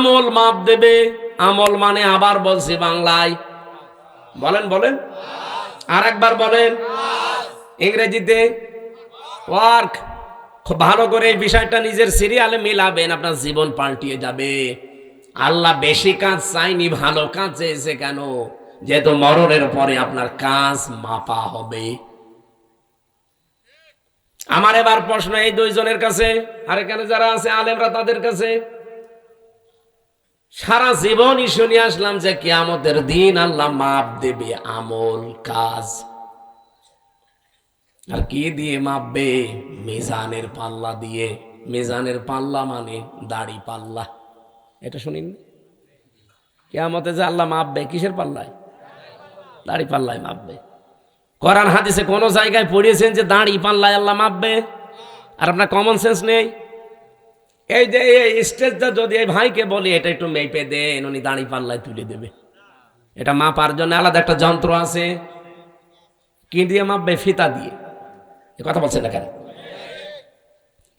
আমল মাপ দেবে। আমল মানে আবার বলছি বাংলায়, বলেন বলেন, আর একবার বলেন ইংরেজিতে ওয়ার্ক। খুব ভালো করে এই বিষয়টা নিজের সিরিয়ালে মিলাবেন, আপনার জীবন পাল্টিয়ে যাবে। আল্লাহ বেশি কাজ চাইনি, ভালো কাজ চেয়েছে। কেন? যেহেতু মরণের পরে আপনার কাজ মাপা হবে। আমার এবার প্রশ্ন এই দুইজনের কাছে, আর এখানে যারা আছে আলেমরা তাদের কাছে। সারা জীবনই শুনে আসলাম যে কিয়ামতের দিন আল্লাহ মাপ দেবে আমল কাজ। আর কি দিয়ে মাপবে? মিজানের পাল্লা দিয়ে। মিজানের পাল্লা মানে দাড়ি পাল্লা। এটা শুনিন, কিয়ামতে যে আল্লাহ মাপবে কিসের পাল্লায়? দাড়ি পাল্লায় মাপবে। কোরআন হাদিসে কোন জায়গায় পড়িয়েছেন যে দাড়ি পাল্লায় আল্লাহ মাপবে? আর আপনার কমন সেন্স নেই? এই যে এই স্টেজটা যদি এই ভাইকে বলি এটা একটু মেপে দেন, উনি দাড়ি পাল্লায় তুলে দেবে। এটা মাপার জন্য আলাদা একটা যন্ত্র আছে। কি দিয়ে মাপবে? ফিতা দিয়ে। কথা বলছেন না কেন?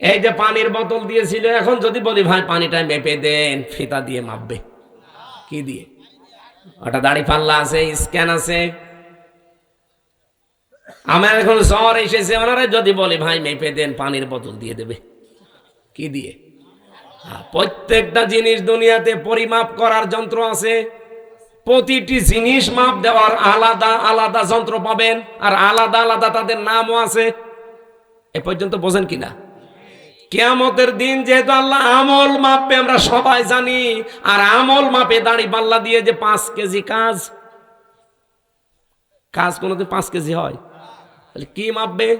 এই যে পানির বোতল দিয়েছিল, এখন যদি বলি ভাই পানিটা মেপে দেন, ফিতা দিয়ে মাপবে। কি দিয়ে? ওটা দাড়ি পাল্লা আছে, স্ক্যান আছে। আমার এখন জ্বর এসেছে, ওনারা যদি বলি ভাই মেপে দেন, পানির বোতল দিয়ে দেবে। কি দিয়ে? প্রত্যেকটা জিনিস দুনিয়াতে পরিমাপ করার যন্ত্র আছে। প্রতিটি জিনিস মাপ দেওয়ার আলাদা আলাদা যন্ত্র পাবেন, আর আলাদা আলাদা তাদের নামও আছে। এ পর্যন্ত বোঝেন কিনা? কিয়ামতের দিন যেহেতু আল্লাহ আমল মাপবে আমরা সবাই জানি, আর আমল মাপে দাড়ি পাল্লা দিয়ে যে 5 কেজি কাজ, কাজ কোনোদিন 5 কেজি হয়? তাহলে কি মাপবে?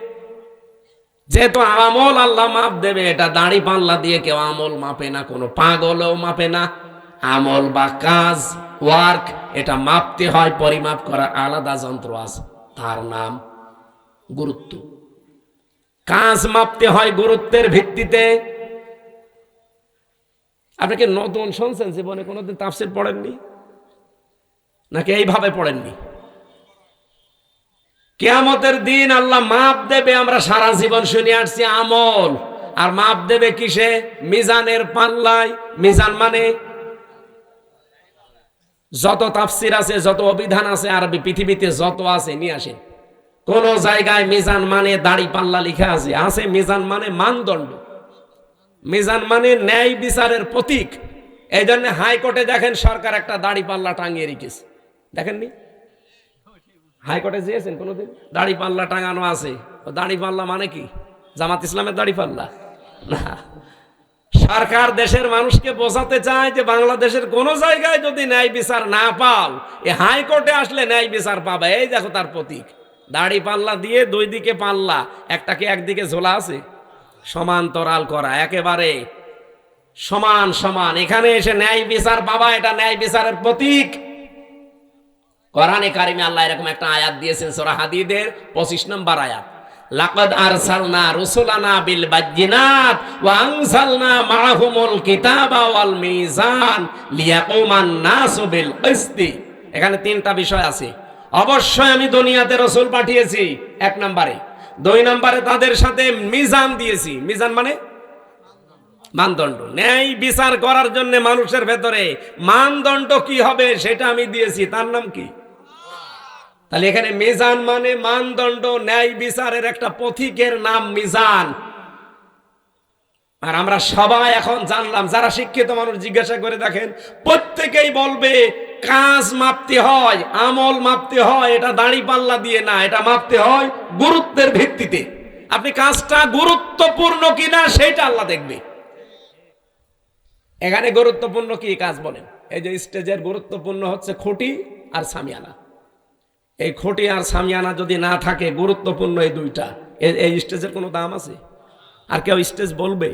যেহেতু আমল আল্লাহ মাপ দেবে, এটা দাড়ি পাল্লা দিয়ে কেউ আমল মাপে না, কোনো পাগলও মাপে না। আমল বা কাজ, ওয়ার্ক, এটা মাপতে হয়, পরিমাপ করার আলাদা যন্ত্র আছে, তার নাম গুরুত্ব। কাজ মাপতে হয় গুরুত্বের ভিত্তিতে। আপনি কি নতুন শুনছেন? জীবনে কোনোদিন তাফসীর পড়েননি নাকি এইভাবে পড়েননি? কিয়ামতের দিন আল্লাহ মাপ দেবে, আমরা সারা জীবন শুনে আসছি আমল। আর মাপ দেবে কিসে? মিজানের পাল্লায়। মিজান মানে যত তাফসীর আছে, যত অভিধান আছে আরবি পৃথিবীতে যত আছে নিয়ে আসেন। কোন জায়গায় মিজান মানে দাড়ি পাল্লা লিখা আছে? আছে। মিজান মানে মানদণ্ড, মিজান মানে ন্যায় বিচারের প্রতীক। এই জন্য হাইকোর্টে দেখেন সরকার একটা দাড়ি পাল্লা টাঙিয়ে রেখেছে, দেখেননি? হাইকোর্টে গিয়েছেন কোনোদিন? দাড়ি পাল্লা টাঙানো আছে। দাড়ি পাল্লা মানে কি? জামাত ইসলামের দাড়ি পাল্লা না। সরকার দেশের মানুষকে বোঝাতে চায় যে বাংলাদেশের কোন জায়গায় যদি ন্যায় বিচার না পাও, এই হাইকোর্টে আসলে ন্যায় বিচার পাবে। এই দেখো তার প্রতীক, দাড়ি পাল্লা দিয়ে দুই দিকে পাল্লা, একটাকে একদিকে ঝোলা আছে, সমান্তরাল করা, একেবারে সমান সমান। এখানে এসে ন্যায় বিচার পাবা, এটা ন্যায় বিচারের প্রতীক। কোরআনে কারিমে আল্লাহ এরকম একটা আয়াত দিয়েছেন, সূরা হাদীদের 25 নম্বর আয়াত, লাকাদ আরসালনা রুসুলানা বিল বাজ্জিনাত ওয়া আনজালনা মাআহুমুল কিতাবা ওয়াল মিজান লিয়াকুমান নাসু বিল কিসতি। এখানে 3টা বিষয় আছে। অবশ্যই আমি দুনিয়াতে রাসূল পাঠিয়েছি, 1 নম্বরে। 2 নম্বরে তাদের সাথে মিজান দিয়েছি। মিজান মানে মানদণ্ড, ন্যায় বিচার করার জন্য মানুষের ভেতরে মানদণ্ড কি হবে সেটা আমি দিয়েছি, তার নাম কি? তাহলে এখানে মিজান মানে মানদণ্ড, ন্যায় বিচারের একটা পথিকের নাম মিজান। আর আমরা সবাই এখন জানলাম, যারা শিক্ষিত মানুষ জিজ্ঞাসা করে দেখেন, প্রত্যেকেই বলবে কাজ মাপতে হয়, আমল মাপতে হয়, এটা দাড়ি পাল্লা দিয়ে না, এটা মাপতে হয় গুরুত্বের ভিত্তিতে। আপনি কাজটা গুরুত্বপূর্ণ কিনা সেটা আল্লাহ দেখবে। এখানে গুরুত্বপূর্ণ কি কাজ বলেন? এই যে স্টেজের গুরুত্বপূর্ণ হচ্ছে খুঁটি আর সামিয়ানা। এই খুঁটি আর সামিয়ানা যদি না থাকে, গুরুত্বপূর্ণ এই 2টা, এই স্টেজের কোনো দাম আছে? আর কেউ স্টেজ বলবে?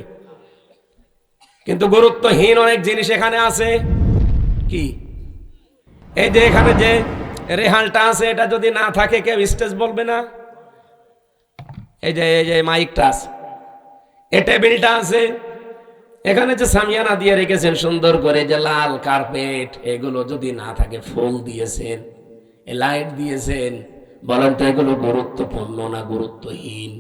কিন্তু গুরুত্বহীন অনেক জিনিস এখানে আছে। কি? এই যে এখানে যে রেহালটা আছে, এটা যদি না থাকে কেউ স্টেজ বলবে না। এই যে মাইকটা আছে, এই টেবিলটা আছে, এখানে যে সামিয়ানা দিয়ে রেখেছেন সুন্দর করে, যে লাল কার্পেট, এগুলো যদি না থাকে, ফুল দিয়েছেন, লাইট দিয়েছেন, বলেন তো এগুলো গুরুত্বপূর্ণ না গুরুত্বহীন?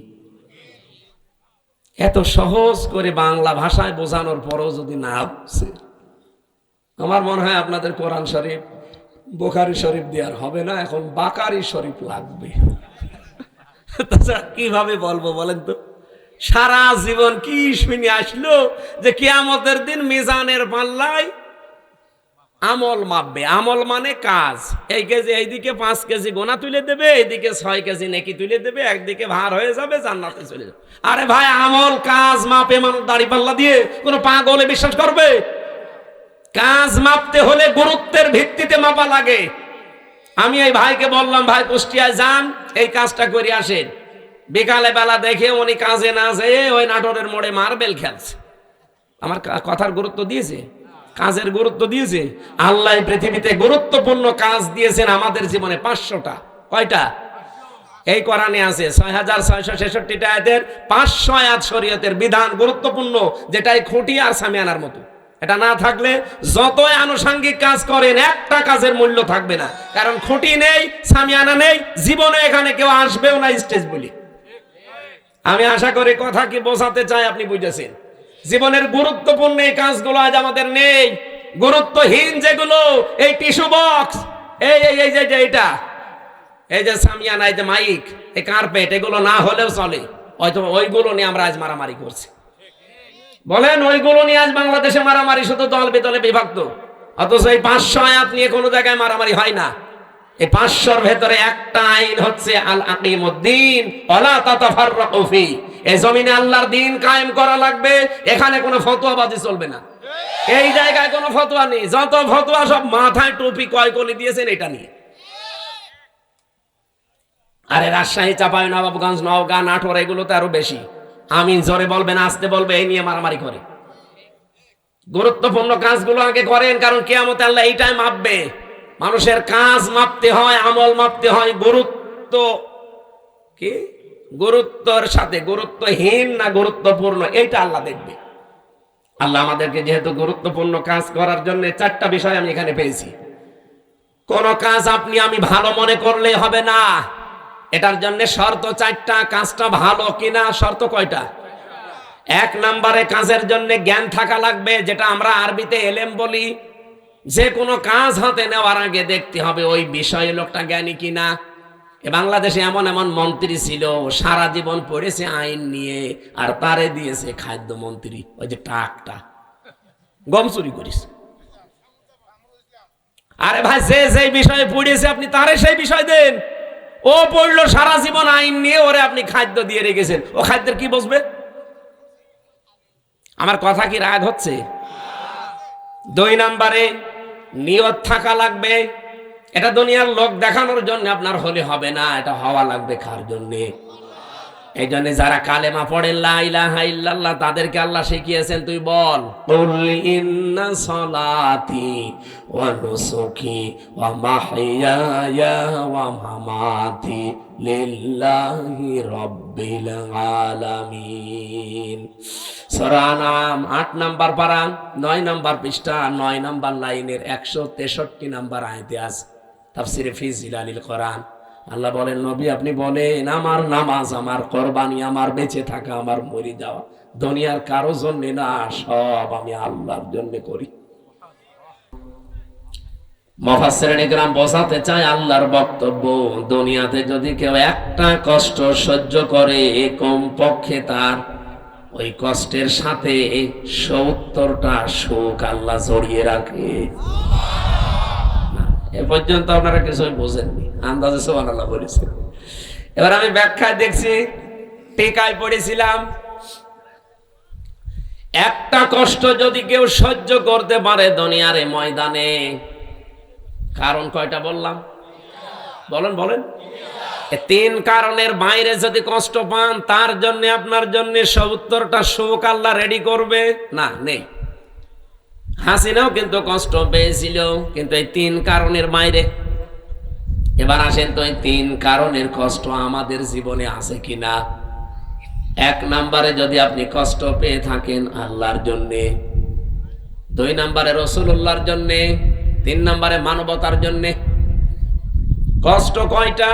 এত সহজ করে বাংলা ভাষায় বোঝানোর পরও যদি না বুঝে, আমার মনে হয় আপনাদের কোরআন শরীফ বুখারী শরীফ দিয়ে আর হবে না, এখন বাকারি শরীফ লাগবে। তাছাড়া কিভাবে বলবো বলেন তো? সারা জীবন কি শুনে আসলো যে কিয়ামতের দিন মিজানের পাল্লায় আমল মাপবে। আমল মানে কাজ। এই কেজি এইদিকে 5 কেজি গোনা তুলে দেবে, এইদিকে 6 কেজি নেকি তুলে দেবে, একদিকে ভার হয়ে যাবে, জান্নাতে চলে যাবে। আরে ভাই, আমল কাজ মাপে মানুষ দাড়ি পাল্লা দিয়ে? কোন পাগলে বিশ্বাস করবে? কাজ মাপতে হলে গুরুত্বের ভিত্তিতে মাপা লাগে। আমি এই ভাইকে বললাম, ভাই কুষ্টিয়ায় যান, এই কাজটা করে আসেন। বিকালে বেলা দেখে উনি কাজে না যেয়ে ওই নাটোরের মোড়ে মার্বেল খেলছে। আমার কথার গুরুত্ব দিয়েছে? কাজের গুরুত্ব দিয়েছে? আল্লাহ পৃথিবীতে গুরুত্বপূর্ণ কাজ দিয়েছেন আমাদের জীবনে 500টা। কয়টা? এই কোরআনে আছে 6666টা আয়াতের 500 আয়াত শরীয়তের বিধান গুরুত্বপূর্ণ, যেটাই খুঁটি আর সামিয়ানার মতো। এটা না থাকলে যতই আনুষঙ্গিক কাজ করেন একটা কাজের মূল্য থাকবে না, কারণ খুঁটি নেই, সামিয়ানা নেই, জীবনে এখানে কেউ আসবেও না স্টেজ বলি। আমি আশা করি কথা কি বোঝাতে চাই আপনি বুঝেছেন। জীবনের গুরুত্বপূর্ণ এই কাজগুলো আজ আমাদের নেই। গুরুত্বহীন যেগুলো, এই টিস্যু বক্স, এই যে এটা, এই যে সামিয়ানা, এই যে মাইক, এই কার্পেট, এগুলো না হলেও চলে। হয়তো ওইগুলো নিয়ে আমরা আজ মারামারি করছি। বলেন, ওইগুলো নিয়ে আজ বাংলাদেশে মারামারি, শুধু দল বেদলে বিভক্ত। অথচ এই 500 আয়াত নিয়ে কোনো জায়গায় মারামারি হয় না। এই 500র ভেতরে একটা আইন হচ্ছে আল আকিমুদ্দিন ওয়ালা তাতাফাররাকু ফি। এই জমিনে আল্লাহর দ্বীন কায়েম করা লাগবে, এখানে কোনো ফতোয়াবাজি চলবে না। এই জায়গায় কোনো ফতোয়া নেই, যত ফতোয়া সব মাথায় টুপি কয়কলি দিয়েছেন এটা নিয়ে। আরে রাজশাহী, চাঁপাইনবাবগঞ্জ, নওগাঁ, নাটোর, এগুলোতে আরো বেশি। আমিন জোরে বলবেন, আসতে বলবে, এই নিয়ে মারামারি করে। গুরুত্বপূর্ণ কাজগুলো আগে করেন, কারণ কিয়ামতে আল্লাহ এইটাই মাপবে। মানুষের কাজ মাপতে হয়, আমল মাপতে হয়, গুরুত্ব কি, গুরুত্বর সাথে গুরুত্বহীন না গুরুত্বপূর্ণ, এইটা আল্লাহ দেখবে। আল্লাহ আমাদেরকে যেহেতু গুরুত্বপূর্ণ কাজ করার জন্য 4টা বিষয় আমি এখানে পেয়েছি। কোন কাজ আপনি আমি ভালো মনে করলে হবে না, এটার জন্য শর্ত 4টা। কাজটা ভালো কিনা শর্ত কয়টা? 1 নম্বরে কাজের জন্য জ্ঞান থাকা লাগবে, যেটা আমরা আরবিতে এলেম বলি। যে কোনো কাজ হাতে নেওয়ার আগে দেখতে হবে ওই বিষয়ে লোকটা জ্ঞানী কিনা। বাংলাদেশে এমন এমন মন্ত্রী ছিল, সারা জীবন পড়েছে আইন নিয়ে, আর তারে দিয়েছে খাদ্য মন্ত্রী, ওই যে টাকটা, গম চুরি করিস। আরে ভাই, যে সেই বিষয়ে পড়েছে আপনি তারে সেই বিষয় দেন। ও পড়লো সারা জীবন আইন নিয়ে, ওরে আপনি খাদ্য দিয়ে রেখেছেন, ও খাদ্যের কি বুঝবে? আমার কথা কি রাগ হচ্ছে? 2 নম্বরে নিয়ত থাকা লাগবে। এটা দুনিয়ার লোক দেখানোর জন্য আপনার হলে হবে না, এটা হওয়া লাগবে কার জন্যে? এই জন্য যারা কালেমা পড়ে লা ইলাহা ইল্লাল্লাহ, তাদেরকে আল্লাহ শিখিয়েছেন, তুই বল, কুল ইন্না সলাতি ওয়া নুসুকি ওয়া মাহইয়ায়া ওয়া মামাতি লিল্লাহি রাব্বিল আলামিন। সূরা নাম 8 নম্বর পারা, 9 নম্বর পৃষ্ঠা, 9 নম্বর লাইনের 163 নম্বর আয়াতে আছে, তাফসিরে ফি জিলালিল কোরআন। আল্লাহ বলেন, নবী আপনি বলেন, আমার নামাজ, আমার কোরবানি, আমার বেঁচে থাকা, আমার মরে যাওয়া দুনিয়ার কারো জন্য না, সব আমি আল্লাহর জন্য করি। মুফাসসিরিন ইকরাম বোঝাতে চায় আল্লাহর বক্তব্য, দুনিয়াতে যদি কেউ একটা কষ্ট সহ্য করে, কমপক্ষে তার ওই কষ্টের সাথে 70টা সুখ আল্লাহ জড়িয়ে রাখে। এ পর্যন্ত আপনারা কিছুই বোঝেননি, আন্দাজে সুবহানাল্লাহ বলেছেন। এবার আমি ব্যাখ্যায় দেখছি, টিকায় পড়েছিলাম, একটা কষ্ট যদি কেউ সহ্য করতে পারে দুনিয়ার এই ময়দানে, কারণ কয়টা বললাম? বলেন। 3 কারণের বাইরে যদি কষ্ট পান, তার জন্য আপনার জন্য 70টা সুখ আল্লাহ রেডি করবে না? নেই। হাসিনাও কিন্তু কষ্ট পেয়েছিল, কিন্তু এই 3 কারণের বাইরে। এবার আসেন তো, এই 3 কারণের কষ্ট আমাদের জীবনে আছে কিনা? 1 নম্বরে যদি আপনি কষ্ট পেয়ে থাকেন আল্লাহর জন্যে, 2 নম্বরে রাসূলুল্লাহর জন্যে, 3 নম্বরে মানবতার জন্যে। কষ্ট কয়টা?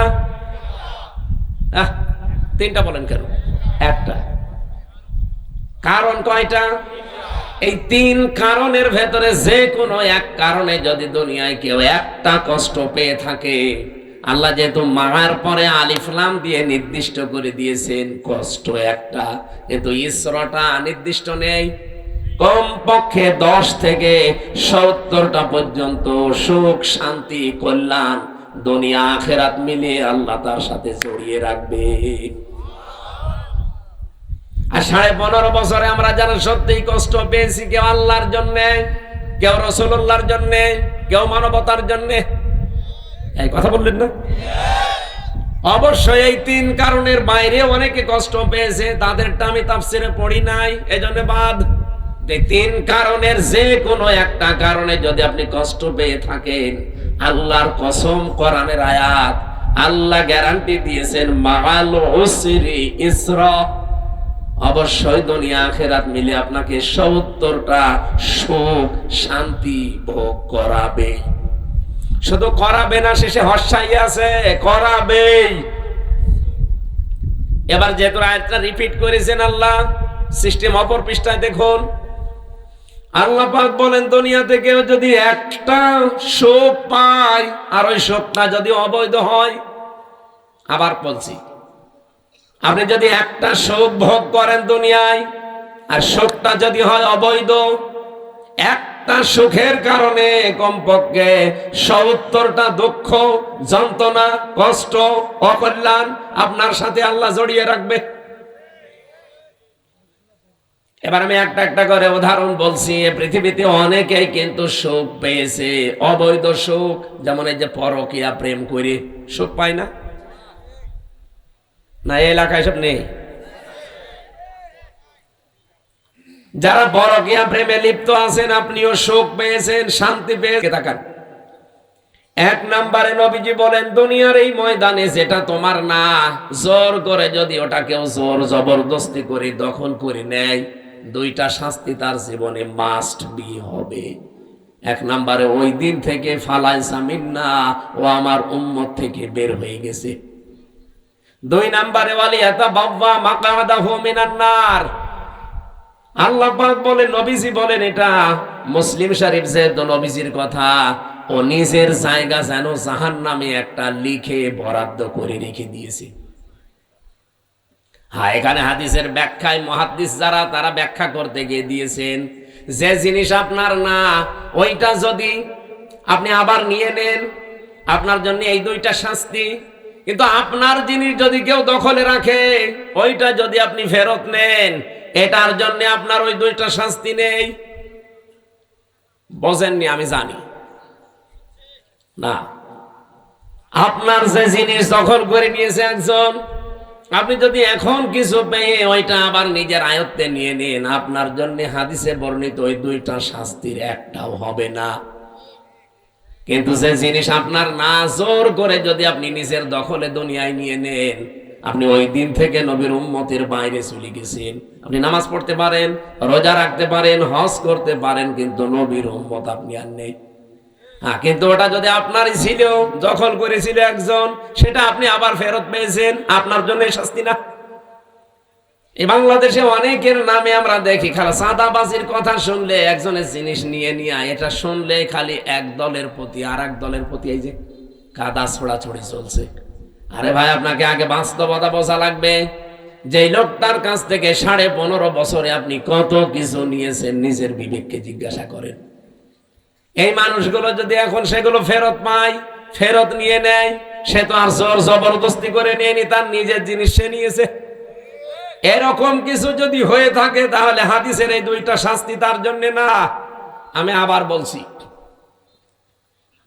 3টা বলেন কেন? 1টা। কারণ কয়টা? এই তিন কারণের ভেতরে যে কোনো এক কারণে যদি দুনিয়ায় কেউ একটা কষ্ট পেয়ে থাকে, আল্লাহ যেহেতু মারার পরে আলিফ লাম দিয়ে নির্দিষ্ট করে দিয়েছেন কষ্ট একটা, কিন্তু ইসরাটা নির্দিষ্ট নেই। কমপক্ষে 10 থেকে 70টা পর্যন্ত সুখ, শান্তি, কল্যাণ দুনিয়া আখেরাত মিলিয়ে আল্লাহ তার সাথে জড়িয়ে রাখবে। আর 15.5 বছরে আমরা যারা সত্যিই কষ্ট পেয়েছি, কেউ আল্লাহর জন্যে, কেউ রাসূলুল্লাহর জন্যে, কেউ মানবতার জন্যে, এই কথা বললেন না? অবশ্যই এই তিন কারণের বাইরে অনেকে কষ্ট পেয়েছে, তাদেরটা আমি তাফসিরে পড়ি নাই, এজন্য বাদ। এই তিন কারণের যে কোনো একটা কারণে যদি আপনি কষ্ট পেয়ে থাকেন, আল্লাহর কসম, কোরআনের আয়াত, আল্লাহ গ্যারান্টি দিয়েছেন মাআল উসরি ইসরা, অবশ্যই দুনিয়া আখেরাত মিলে আপনাকে 70টা সুখ, শান্তি ভোগ করাবে। শুধু করাবে না, শেষে হর্ষাই আছে, করাবে। এবার যেহেতু আয়াতটা রিপিট করেছেন আল্লাহ, সিস্টেম অপর পৃষ্ঠায় দেখুন, আল্লাহ পাক বলেন দুনিয়াতে কেউ যদি একটা সুখ পায় আর ওই সুখটা যদি অবৈধ হয়, আবার বলছি, আপনি যদি একটা সুখ ভোগ করেন দুনিয়ায় আর সুখটা যদি হয় অবৈধ, একটা সুখের কারণে কমপক্ষে 70টা দুঃখ, যন্ত্রণা, কষ্ট, অকল্যাণ আপনার সাথে আল্লাহ জড়িয়ে রাখবে। এবার আমি একটা একটা করে উদাহরণ বলছি। পৃথিবীতে অনেকেই কিন্তু সুখ পেয়েছে, অবৈধ সুখ, যেমন এই যে পরকীয়া প্রেম করে সুখ পায় না, না এই এলাকায় সব নেই? যারা পরকীয়া প্রেমে লিপ্ত আছেন, আপনিও সুখ পেয়েছেন, শান্তি পেয়েছেন। তাকান, 1 নম্বরে নবীজি বলেন দুনিয়ার এই ময়দানে যেটা তোমার না, জোর করে যদি ওটা কেউ জোর জবরদস্তি করে দখল করে নেয়, 2টা শাস্তি তার জীবনে মাস্ট বি হবে। 1 নম্বরে ওই দিন থেকে ফালাইসা মিন্না, ও আমার উম্মত থেকে বের হয়ে গেছে। 2 নম্বরে ওয়ালিয়াতা বাব্বা মাকাদাহু মিনান নার। আল্লাহ পাক বলেন, নবীজি বলেন, এটা মুসলিম শরীফ যেহেতু নবীজির কথা, ও নিজের জায়গা যেন জাহান্নামে একটা লিখে বরাদ্দ করে রেখে দিয়েছে। হ্যাঁ, এখানে হাদিসের ব্যাখ্যায় মুহাদ্দিস যারা, তারা ব্যাখ্যা করতে গিয়ে দিয়েছেন যে জিনিস আপনার না, ওইটা যদি আপনি আবার নিয়ে নেন, আপনার জন্য এই 2টা শাস্তি। কিন্তু আপনার জিনিস যদি কেউ দখলে রাখে, ওইটা যদি আপনি ফেরত নেন, এটার জন্য আপনার ওই 2টা শাস্তি নেই। বোঝেননি? আমি জানি না। আপনার যে জিনিস দখল করে নিয়েছে একজন, আপনি যদি এখন কিছু পেয়ে ওইটা আবার নিজের আয়ত্তে নিয়ে নেন, আপনার জন্য হাদিসে বর্ণিত ওই 2টা শাস্তির একটাও হবে না। কিন্তু যে জিনিস আপনার না, জোর করে যদি আপনি নিজের দখলে দুনিয়ায় নিয়ে নেন, আপনি ওই দিন থেকে নবীর উম্মতের বাইরে চলে গেছেন। আপনি নামাজ পড়তে পারেন, রোজা রাখতে পারেন, হজ করতে পারেন, কিন্তু নবীর উম্মত আপনি আর নেই। হ্যাঁ, কিন্তু ওটা যদি আপনারই ছিল, দখল করেছিল একজন, সেটা আপনি আবার ফেরত পেয়েছেন, আপনার জন্য শাস্তি না? এই বাংলাদেশে অনেকের নামে আমরা দেখি, খালি চাঁদাবাজির কথা শুনলে, একজনের জিনিস নিয়ে নিয়ে, এটা শুনলে খালি এক দলের প্রতি আর এক দলের প্রতি এই যে কাদা ছোড়াছড়ি চলছে। আরে ভাই, আপনাকে আগে বাস্তবতা বোঝা লাগবে। যে লোকটার কাছ থেকে 15.5 বছরে আপনি কত কিছু নিয়েছেন, নিজের বিবেককে জিজ্ঞাসা করেন। এই মানুষগুলো যদি এখন সেগুলো ফেরত পায়, ফেরত নিয়ে নেয়, সে তো আর জোর জবরদস্তি করে নিয়ে তার নিজের জিনিস সে নিয়েছে। এরকম কিছু যদি হয়ে থাকে, তাহলে হাদিসের এই 2টা শাস্তি তার জন্য না। আমি আবার বলছি,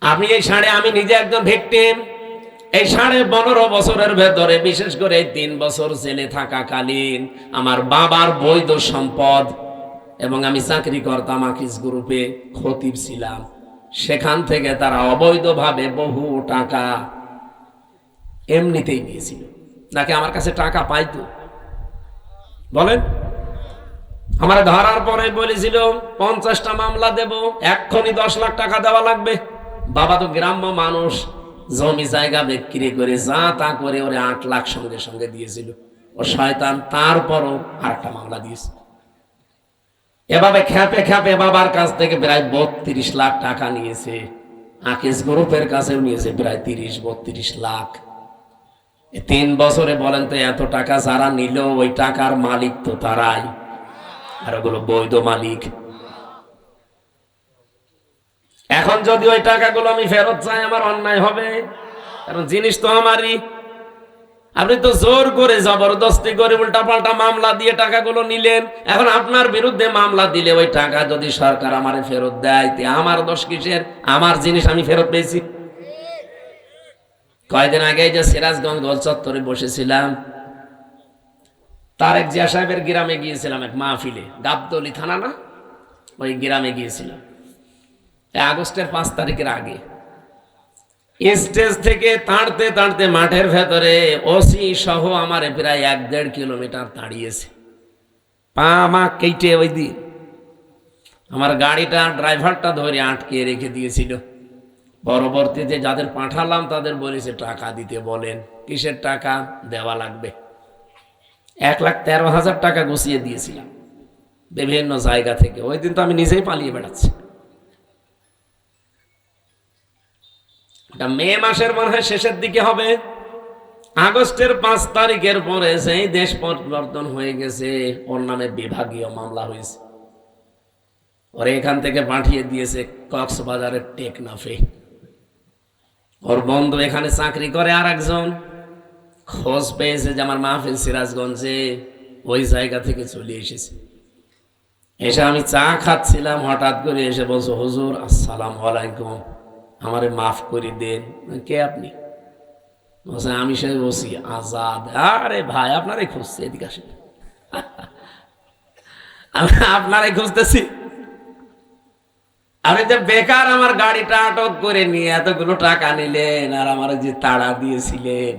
আপনি আমি নিজে একজন ভিকটিম। এই 15.5 বছরের ভেতরে, বিশেষ করে 3 বছর জেলে থাকাকালীন, আমার বাবার বৈধ সম্পদ, এবং আমি চাকরি করতাম আকিস গ্রুপে, খতিব ছিলাম, সেখান থেকে তারা অবৈধভাবে বহু টাকা এমনিতেই নিয়েছিল। নাকি আমার কাছে টাকা পাইতো? বলেন। আমার ধরার পরে বলেছিল 50টা মামলা দেব, এক্ষুনি 10 লাখ টাকা দেওয়া লাগবে। বাবা তো গ্রাম্য মানুষ, জমি জায়গা বিক্রি করে যা তা করে ওরে 8 লাখ সঙ্গে সঙ্গে দিয়েছিল। ও শয়তান, তারপরও আরেকটা মামলা দিয়েছে। এভাবে খেপে খেপে বাবার কাছ থেকে প্রায় 32 লাখ টাকা নিয়েছে, আকিস গ্রুপের কাছেও নিয়েছে প্রায় 30-32 লাখ। 3 বছরে বলেন তো এত টাকা যারা নিল ওই টাকার মালিক তো তারাই, আর ওগুলো বৈধ মালিক। এখন যদি ওই টাকাগুলো আমি ফেরত চাই আমার অন্যায় হবে, কারণ জিনিস তো আমারই। আপনি তো জোর করে জবরদস্তি করে উল্টা পাল্টা মামলা দিয়ে টাকাগুলো নিলেন। এখন আপনার বিরুদ্ধে মামলা দিলে ওই টাকা যদি সরকার আমারে ফেরত দেয়, তে আমার দোষ কিসের? আমার জিনিস আমি ফেরত পেয়েছি। কয়দিন আগে যে সিরাজগঞ্জ গোল চত্বরে বসেছিলাম, তারেক জিয়া সাহেবের গ্রামে গিয়েছিলাম এক মাহফিলে, গাবতলী থানা না, ওই গ্রামে গিয়েছিলাম আগস্টের 5 তারিখের আগে। স্টেজ থেকে তাড়তে তাড়তে মাঠের ভেতরে ওসি সহ আমারে প্রায় 1-1.5 কিলোমিটার তাড়িয়েছে, পা মা কেটে। ওই দিন আমার গাড়িটা ড্রাইভারটা ধরে আটকে রেখে দিয়েছিল। পরবর্তীতে যাদের পাঠালাম তাদের বলেছে টাকা দিতে বলেন। কিসের টাকা? দেওয়া লাগবে। 1,13,000 টাকা গুছিয়ে দিয়েছিলাম বিভিন্ন জায়গা থেকে। ওই দিন তো আমি নিজেই পালিয়ে বেড়াচ্ছি। মে মাসের মনে হয় শেষের দিকে হবে। আগস্টের 5 তারিখের পরে সেই দেশ পরিবর্তন হয়ে গেছে, ওর নামে বিভাগীয় মামলা হয়েছে। ওর এখান থেকে পাঠিয়ে দিয়েছে কক্সবাজারের টেকনাফে। ওর বন্ধু এখানে চাকরি করে, আর একজন খোঁজ পেয়েছে যে আমার মাহফিল সিরাজগঞ্জে, ওই জায়গা থেকে চলে এসেছে। এসে আমি চা খাচ্ছিলাম, হঠাৎ করে এসে বলছো, হুজুর আসসালামু আলাইকুম, আমারে মাফ করে দেন। কে আপনি? বলছে আমি সেই ওসি আজাদ। আরে ভাই আপনারাই খুঁজছে, এদিকে আসেন। আমি আপনারাই খুঁজতেছি। আমি যে বেকার আমার গাড়িটা আটক করে নিয়ে এতগুলো টাকা নিলেন, আর আমার যে তাড়া দিয়েছিলেন,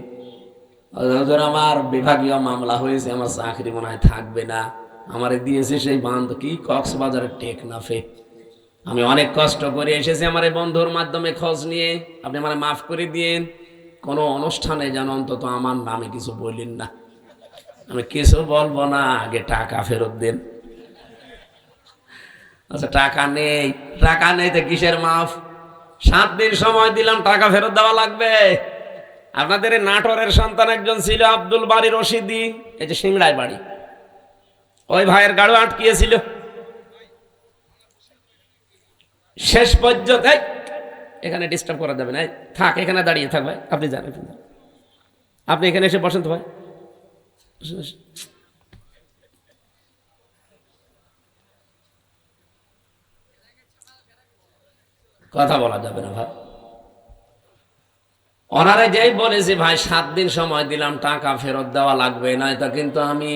আমার বিভাগীয় মামলা হয়েছে, আমার চাকরি মনে হয় থাকবে না। আমারে দিয়েছে সেই বান্ধব কি কক্সবাজারের টেকনাফে। আমি অনেক কষ্ট করে এসেছি আমার এই বন্ধুর মাধ্যমে খোঁজ নিয়ে, আপনি আমার মাফ করে দিয়েন। কোনো অনুষ্ঠানে যেন অন্তত আমার নামে কিছু বললেন না। আমি কিছু বলবো না, আগে টাকা ফেরত দেন। আচ্ছা টাকা নেই, টাকা নেই তো কিসের মাফ? 7 দিন সময় দিলাম, টাকা ফেরত দেওয়া লাগবে। আপনাদের এই নাটোরের সন্তান একজন ছিল আব্দুল বারী রশিদি, এই যে সিংড়ায় বাড়ি, ওই ভাইয়ের গাড়ি আটকিয়েছিল। শেষ পর্যন্ত এখানে ডিস্টার্ব করা যাবে না, থাক এখানে দাঁড়িয়ে থাক ভাই, আপনি জানেন, আপনি এখানে এসে বসেন তো ভাই। কথা বলা যাবে না ভাই। ওনারা যেই বলেছে ভাই 7 দিন সময় দিলাম, টাকা ফেরত দেওয়া লাগবে না, এটা কিন্তু আমি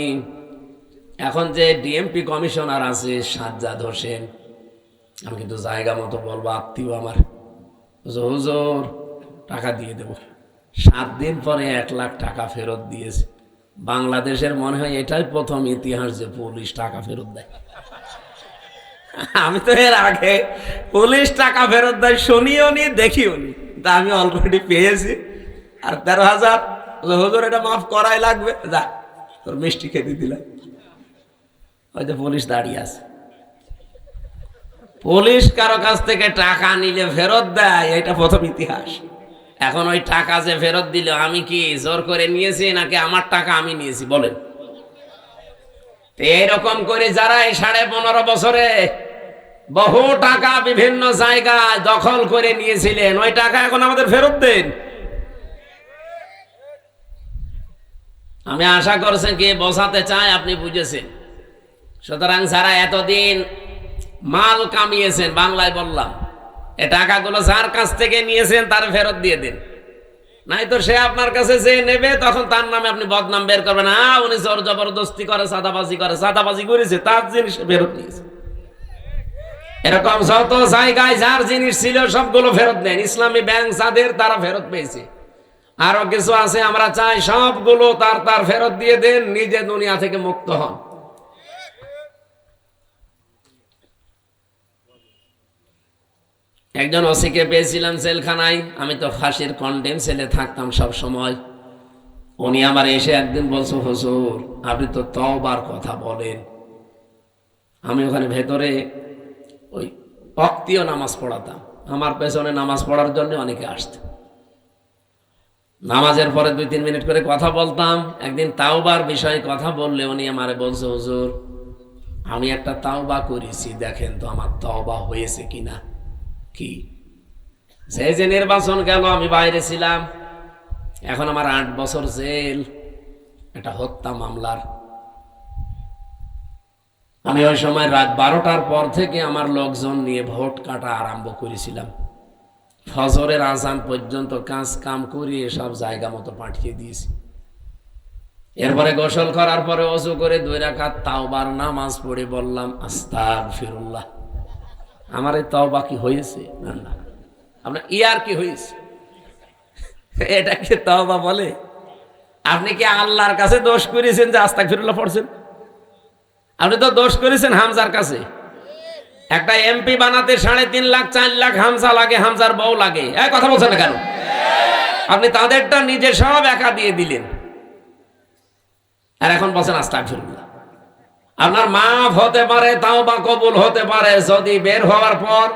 এখন যে ডিএমপি কমিশনার আছে সাজ্জাদ হোসেন, আমি কিন্তু জায়গা মতো বলবো, আত্মীয় আমার, হুজুর টাকা দিয়ে দেব। 7 দিন পরে 1 লাখ টাকা ফেরত দিয়েছে। বাংলাদেশের মনে হয় এটাই প্রথম ইতিহাস যে পুলিশ টাকা ফেরত দেয়। আমি তো এর আগে পুলিশ টাকা ফেরত দেয় শুনিও নি, দেখিও নি, তা আমি অলরেডি পেয়েছি। আর 13,000 হুজুর এটা মাফ করাই লাগবে, যা তোর মিষ্টি খেতে দিলাম। হয়তো পুলিশ দাঁড়িয়ে আছে। পুলিশ কারো কাছ থেকে টাকা নিলে ফেরত দেয়, এটা প্রথম ইতিহাস। এখন ওই টাকা যে ফেরত দিল, আমি কি জোর করে নিয়েছি নাকি আমার টাকা আমি নিয়েছি বলেন? এইরকম করে যারা এই 15.5 বছরে বহু টাকা বিভিন্ন জায়গায় দখল করে নিয়েছিলেন, ওই টাকা এখন আমাদের ফেরত দেন। আমি আশা করছেন কি বোঝাতে চাই আপনি বুঝেছেন। সুতরাং যারা এতদিন মাল কামিয়েছেন, বাংলায় বললাম, এ টাকাগুলো যার কাছ থেকে নিয়েছেন তার ফেরত দিয়ে দিন, নাই তো সে আপনার কাছে যে নেবে তখন তার নামে আপনি বদনাম বের করবেন। উনি জোর জবরদস্তি করে, সাদাবাজি করেছে, তার জিনিস ফেরত নিয়েছে। এরকম যত জায়গায় যার জিনিস ছিল সবগুলো ফেরত নেন। ইসলামী ব্যাংক যাদের, তারা ফেরত পেয়েছে। আরো কিছু আছে, আমরা চাই সবগুলো তার ফেরত দিয়ে দেন, নিজে দুনিয়া থেকে মুক্ত হন। একজন ওসিকে পেয়েছিলাম জেলখানায়, আমি তো ফাঁসির কন্ডেম সেলে থাকতাম সব সময়। উনি আমার এসে একদিন বলছো, হুজুর আপনি তো তওবার কথা বলেন, আমি ওখানে ভেতরে ওই অক্তীয় নামাজ পড়াতাম, আমার পেছনে নামাজ পড়ার জন্য অনেকে আসত। নামাজের পরে 2-3 মিনিট করে কথা বলতাম। একদিন তাওবার বিষয়ে কথা বললে উনি আমারে বলছে, হুজুর আমি একটা তাওবা করেছি, দেখেন তো আমার তাওবা হয়েছে কিনা। কি? সেই যে নির্বাচন গেল, আমি বাইরে ছিলাম, এখন আমার 8 বছর জেল, একটা হত্যা মামলার। আমি ওই সময় রাত 12টার পর থেকে আমার লোকজন নিয়ে ভোট কাটা আরম্ভ করেছিলাম। ফজরের আজান পর্যন্ত কাজ কাম করিয়ে সব জায়গা মতো পাঠিয়ে দিয়েছি। এরপরে গোসল করার পরে ওযু করে 2 রাকাত তাওবার নামাজ পড়ে বললাম, আস্তাগফিরুল্লাহ। আমার এই তাওবা কি হয়েছে? না না, আপনার ইয়ার কি হয়েছে? এটাকে তাওবা বলে? আপনি কি আল্লাহর কাছে দোষ করেছেন যে আস্তাগফিরুল্লাহ পড়ছেন? আপনি তো দোষ করেছেন হামজার কাছে। একটা এমপি বানাতে 3.5 লাখ 4 লাখ হামজা লাগে, হামজার বউ লাগে। এই কথা বলছেন না কেন? আপনি তাদেরটা নিজে সব একা দিয়ে দিলেন, আর এখন বলছেন আস্তাগফিরুল্লাহ। আপনার মাফ হতে পারে, তাওবা কবুল হতে পারে যদি বের হওয়ার পর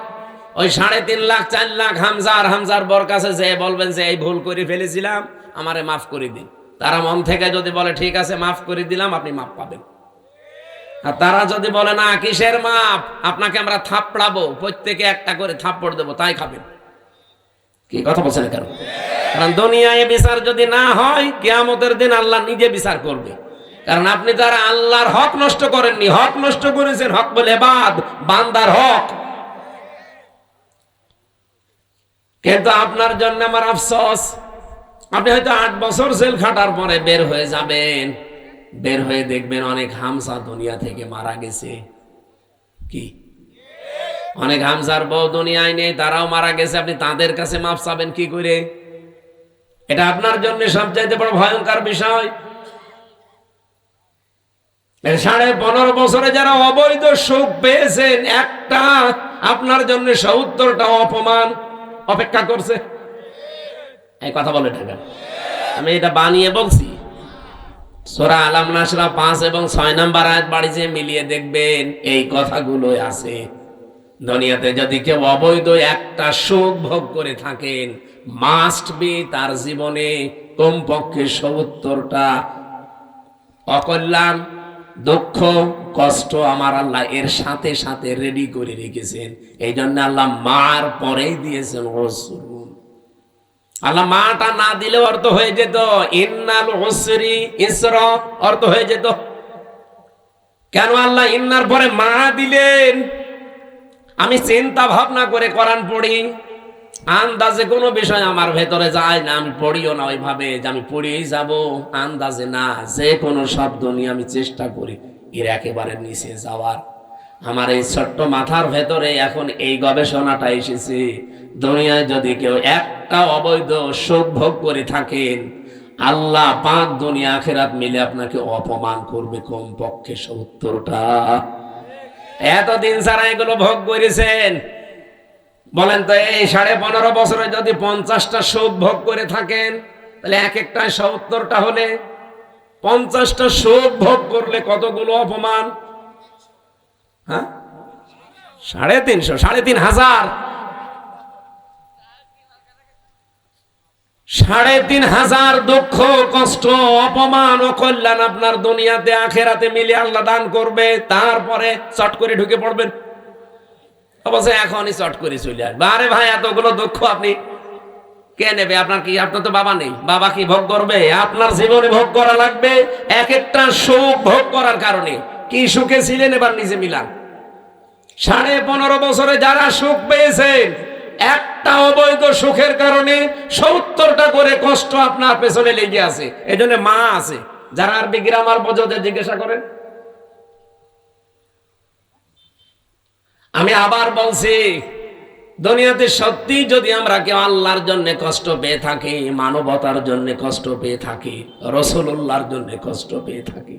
ওই 3.5 লাখ 4 লাখ হামজা আর হামজার বর কাছে যে বলবেন যে এই ভুল করে ফেলেছিলাম, আমারে মাফ করে দিন। তারা মন থেকে যদি বলে ঠিক আছে মাফ করে দিলাম, আপনি মাফ পাবেন। আর তারা যদি বলে না কিসের মাপ, আপনাকে আমরা থাপড়াবো, প্রত্যেকে একটা করে থাপ্পড় দেবো, তাই খাবেন। কি কথা বলছেন কেন? কারণ দুনিয়ায় বিচার যদি না হয়, কিয়ামতের দিন আল্লাহ নিজে বিচার করবে। কারণ আপনি তারা আল্লাহর হক নষ্ট করেননি, হক নষ্ট করেছেন, হক বলে বান্দার হক। কিন্তু আপনার জন্য আমার আফসোস, আপনি হয়তো 8 বছর জেল খাটার পরে বের হয়ে যাবেন, বের হয়ে দেখবেন অনেক হামজা দুনিয়া থেকে মারা গেছে। কি? অনেক হামজার বউ দুনিয়ায় নেই, তারাও মারা গেছে। আপনি তাদের কাছে মাফ চাবেন কি করে? এটা আপনার জন্য সবচাইতে বড় ভয়ঙ্কর বিষয়। 15.5 বছরে যারা অবৈধ সুখ পেয়েছেন, একটা আপনার জন্য 70টা অপমান অপেক্ষা করছে। এই কথা বলে টাকা, আমি এটা বানিয়ে বলছি। সূরা আলাম নাসরা 5 এবং 6 নম্বর আয়াত বাড়িতে মিলিয়ে দেখবেন এই কথাগুলো আছে। দুনিয়াতে যদি কেউ অবৈধ একটা সুখ ভোগ করে থাকেন, মাস্ট বি তার জীবনে কমপক্ষে 70টা অকল্যাণ, দুঃখ, কষ্ট আমার আল্লাহ এর সাথে সাথে রেডি করে রেখেছেন। এই জন্য আল্লাহ মার পরেই দিয়েছেন ওসর। আল্লাহ মাটা না দিলে অর্থ হয়ে যেত ইন্নাল উসরি ইসরা, অর্থ হয়ে যেত। কেন আল্লাহ ইন্নার পরে মা দিলেন? আমি চিন্তা ভাবনা করে কোরআন পড়ি, আন্দাজে কোনো বিষয় আমার ভেতরে যায় না, আমি পড়িও না ওইভাবে যে আমি পড়িয়েই যাব, আন্দাজে না, যে কোনো শব্দ নিয়ে আমি চেষ্টা করি এর একেবারে নিচে যাওয়ার। আমার এই ছোট্ট মাথার ভেতরে এখন এই গবেষণাটা এসেছে, দুনিয়ায় যদি কেউ একটা অবৈধ সুখ ভোগ করে থাকেন, আল্লাহ পাক দুনিয়া আখিরাত মিলে আপনাকে অপমান করবে কমপক্ষে 70টা। এতদিন যারা এগুলো ভোগ করেছেন, বলেন তো এই 15.5 বছরে যদি 50টা সুখ ভোগ করে থাকেন, তাহলে এক একটা 70টা হলে 50টা সুখ ভোগ করলে কতগুলো অপমান? হ্যাঁ, 350, 3,500, 3,500 দুঃখ, কষ্ট, অপমান, অকল্যাণ আপনার দুনিয়াতে আখেরাতে মিলে আল্লাহ দান করবে। তারপরে চট করে ঢুকে পড়বেন, অবশ্যই এখনই চট করে চলে আসবে। আরে ভাই, এতগুলো দুঃখ আপনি কে নেবে? আপনার কি, আপনার তো বাবা নেই, বাবা কি ভোগ করবে? আপনার জীবনে ভোগ করা লাগবে। এক একটা সুখ ভোগ করার কারণে কি সুখে ছিলেন এবার নিজে মিলান। 15.5 বছরে যারা সুখ পেয়েছেন, একটা অবৈধ সুখের কারণে 70টা করে কষ্ট আপনার পেছনে লেগে আছে। এই জন্য মা আছে, যারা আরবি গ্রামার বোঝাতে জিজ্ঞাসা করেন। আমি আবার বলছি, দুনিয়াতে সত্যি যদি আমরা কেউ আল্লাহর জন্য কষ্ট পেয়ে থাকি, মানবতার জন্য কষ্ট পেয়ে থাকি, রাসূলুল্লাহর জন্য কষ্ট পেয়ে থাকি,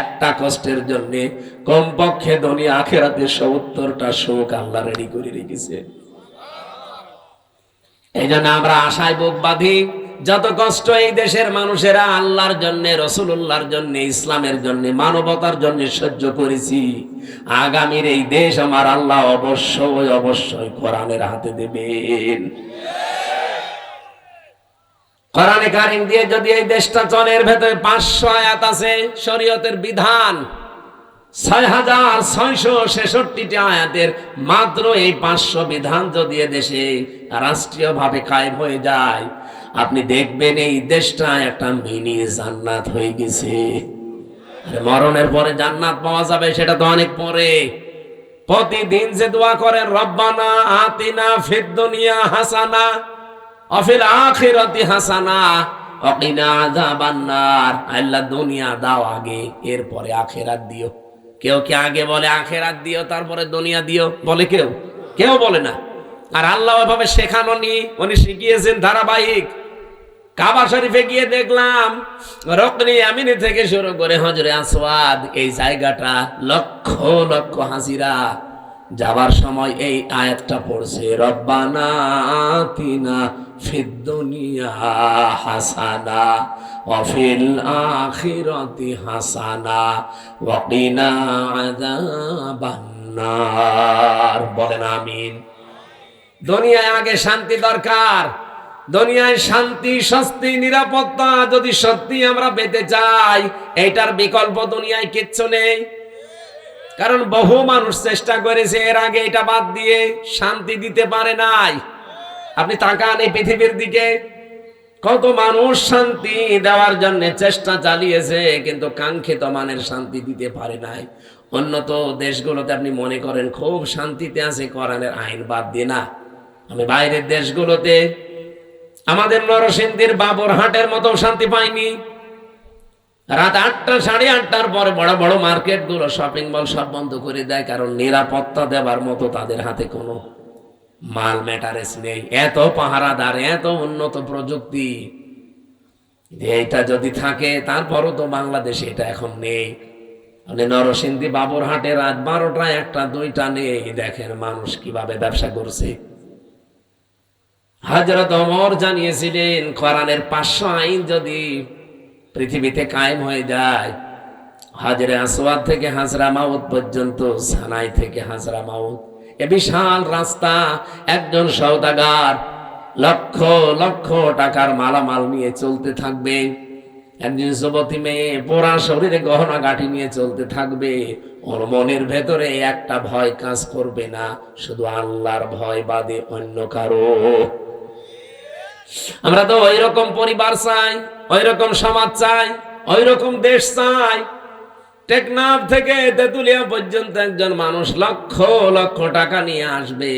একটা কষ্টের জন্য কমপক্ষে দুনিয়া আখিরাতে 70টা সুখ আল্লাহ রেডি করে রেখেছে। এই জন্য আমরা আশায় বুক বাঁধি, যত কষ্ট এই দেশের মানুষেরা আল্লাহর জন্য, রসুল্লাহর জন্য, ইসলামের জন্য, মানবতার জন্য সহ্য করেছি, আগামীর এই দেশ আমার আল্লাহ অবশ্যই অবশ্যই কোরআনের হাতে দেবেন। কোরআনে কারিম দিয়ে যদি এই দেশটা চলে, এর ভেতরে 500 আয়াত আছে শরীয়তের বিধান, 6666টি আয়াতের মাত্র এই 500 বিধান যদি দেশে রাষ্ট্রীয়ভাবে কায়েম হয়ে যায়, আপনি দেখবেন এই দেশটা একটা মিনি জান্নাত হয়ে গেছে। মরণের পরে জান্নাত পাওয়া যাবে সেটা তো অনেক পরে। প্রতিদিন যে দোয়া করেন, রব্বানা আতিনা ফিদ দুনিয়া হাসানা ওয়া ফিল আখিরাতি হাসানা ওয়া কিনা আযাবান নার, আল্লাহ দুনিয়া দাও আগে, এরপরে আখিরাত দিও। কেউ কি আগে বলে আখিরাত দিও তারপরে দুনিয়া দিও? বলে কেউ? কেউ বলে না। আর আল্লাহ ওইভাবে শেখানো নি, উনি শিখিয়েছেন ধারাবাহিক। কাবা শরীফে গিয়ে দেখলাম রকনি আমিনি থেকে শুরু করে হজরে আসওয়াদ, এই জায়গাটা লক্ষ লক্ষ হাজিরা যাবার সময় এই আয়াতটা পড়ছে, রব্বানা আতিনা ফিদ দুনিয়া হাসানা ওয়া ফিল আখিরাতি হাসানা ওয়া কিনা আযাবান নার। বলেন আমিন। দুনিয়ায় আগে শান্তি দরকার। দুনিয়ায় শান্তি, স্বস্তি, নিরাপত্তা যদি সত্যি আমরা পেতে চাই, এটার বিকল্প দুনিয়ায় কিচ্ছু নেই। কারণ বহু মানুষ চেষ্টা করেছে এর আগে এটা বাদ দিয়ে, শান্তি দিতে পারে নাই। আপনি তাকান এই পৃথিবীর দিকে, কত মানুষ শান্তি দেওয়ার জন্য চেষ্টা চালিয়েছে, কিন্তু কাঙ্ক্ষিত মানের শান্তি দিতে পারে নাই। উন্নত দেশগুলোতে আপনি মনে করেন খুব শান্তিতে আছে, কোরআনের আইন বাদ দিয়ে না। আমি বাইরের দেশগুলোতে, আমাদের নরসিংদীর বাবুরহাটের মতো শান্তি পাইনি। রাত 8টা, 8:30টার পরে বড় বড় মার্কেট গুলো, শপিং মল সব বন্ধ করে দেয়, কারণ নিরাপত্তা দেবার মতো তাদের হাতে কোনো মাল ম্যাটারেস নেই। এত পাহারাদার, এত উন্নত প্রযুক্তি, এইটা যদি থাকে, তারপরও তো বাংলাদেশে এটা এখন নেই। মানে নরসিংদী বাবুরহাটে রাত 12টা, 1টা, 2টা নেই। দেখেন মানুষ কিভাবে ব্যবসা করছে। হযরত ওমর জানিয়েছিলেন, কোরআনের 500 আইন যদি পৃথিবীতে কায়েম হয়ে যায়, হাজরে আসওয়াদ থেকে হাজরা মাউত পর্যন্ত, সানাই থেকে হাজরা মাউত, এ বিশাল রাস্তা, একজন সওদাগার লক্ষ লক্ষ টাকার মালামাল নিয়ে চলতে থাকবে। একজন যুবতী মেয়ে পোড়া শরীরে গহনা গাঁটি নিয়ে চলতে থাকবে। ওর মনের ভেতরে একটা ভয় কাজ করবে না, শুধু আল্লাহর ভয় বাদে অন্য কারো। আমরা তো ওই রকম পরিবার চাই, ওই রকম সমাজ চাই, ওই রকম দেশ চাই। টেকনাফ থেকে তেতুলিয়া পর্যন্ত একজন মানুষ লক্ষ লক্ষ টাকা নিয়ে আসবে,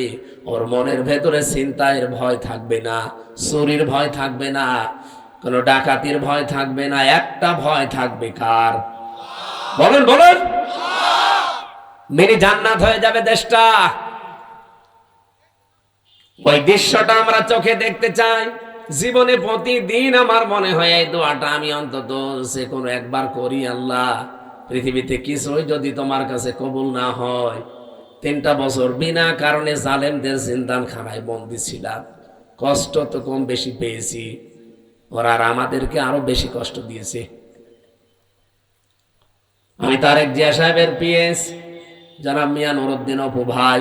ওর মনের ভেতরে চিন্তার ভয় থাকবে না, চুরির ভয় থাকবে না, কোনো ডাকাতির ভয় থাকবে না। একটা ভয় থাকবে, কার? বলেন বলেন। মিনি জান্নাত হয়ে যাবে দেশটা। ওই দৃশ্যটা আমরা চোখে দেখতে চাই। জীবনে প্রতিদিন আমার মনে হয় এই দোয়াটা আমি অন্তত যে কোনো একবার করি, আল্লাহ পৃথিবীতে কিছুই যদি তোমার কাছে কবুল না হয়, 3টা বছর বিনা কারণে জালেমদের জিন্দানখানায় বন্দী ছিলাম, কষ্ট তো কম বেশি পেয়েছি, ওরা আর আমাদেরকে আরো বেশি কষ্ট দিয়েছে। আমি তারেক জিয়া সাহেবের পিএস যারা মিয়া নুরুদ্দিন অপু ভাই,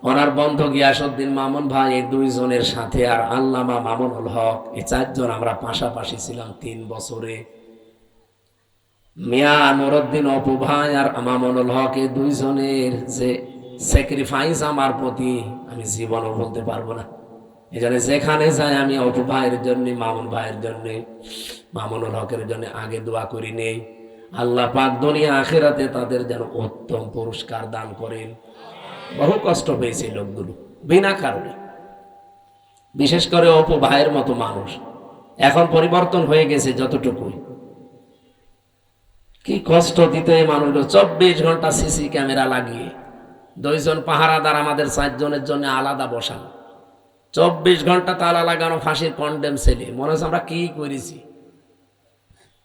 ওনার বন্ধু গিয়াসউদ্দিন মামুন ভাই, এই 2 জনের সাথে আর আল্লামা মামুনুল হক, এই 4 জন আমরা পাশাপাশি ছিলাম 3 বছরে। মিয়া নুরুদ্দিন অপু ভাই আর মামুনুল হক, এই 2 জনের যে স্যাক্রিফাইস আমার প্রতি আমি জীবনও বলতে পারবো না। এই জন্য যেখানে যাই আমি অপু ভাইয়ের জন্য, মামুন ভাইয়ের জন্য, মামুনুল হকের জন্য আগে দোয়া করি নেই, আল্লাহ পাক দুনিয়া আখিরাতে তাদের যেন উত্তম পুরস্কার দান করেন। বহু কষ্ট পেয়েছে লোকগুলো বিনা কারণে, বিশেষ করে অপু ভাইয়ের মতো মানুষ। এখন পরিবর্তন হয়ে গেছে যতটুকুই, কি কষ্ট দিতে এই মানুষগুলো। 24 ঘন্টা সিসি ক্যামেরা লাগিয়ে, 2 জন পাহারাদার আমাদের 4 জনের জন্য আলাদা বসানো, 24 ঘন্টা তালা লাগানো, ফাঁসির কন্ডেম সেলে। মনে হচ্ছে আমরা কি করেছি।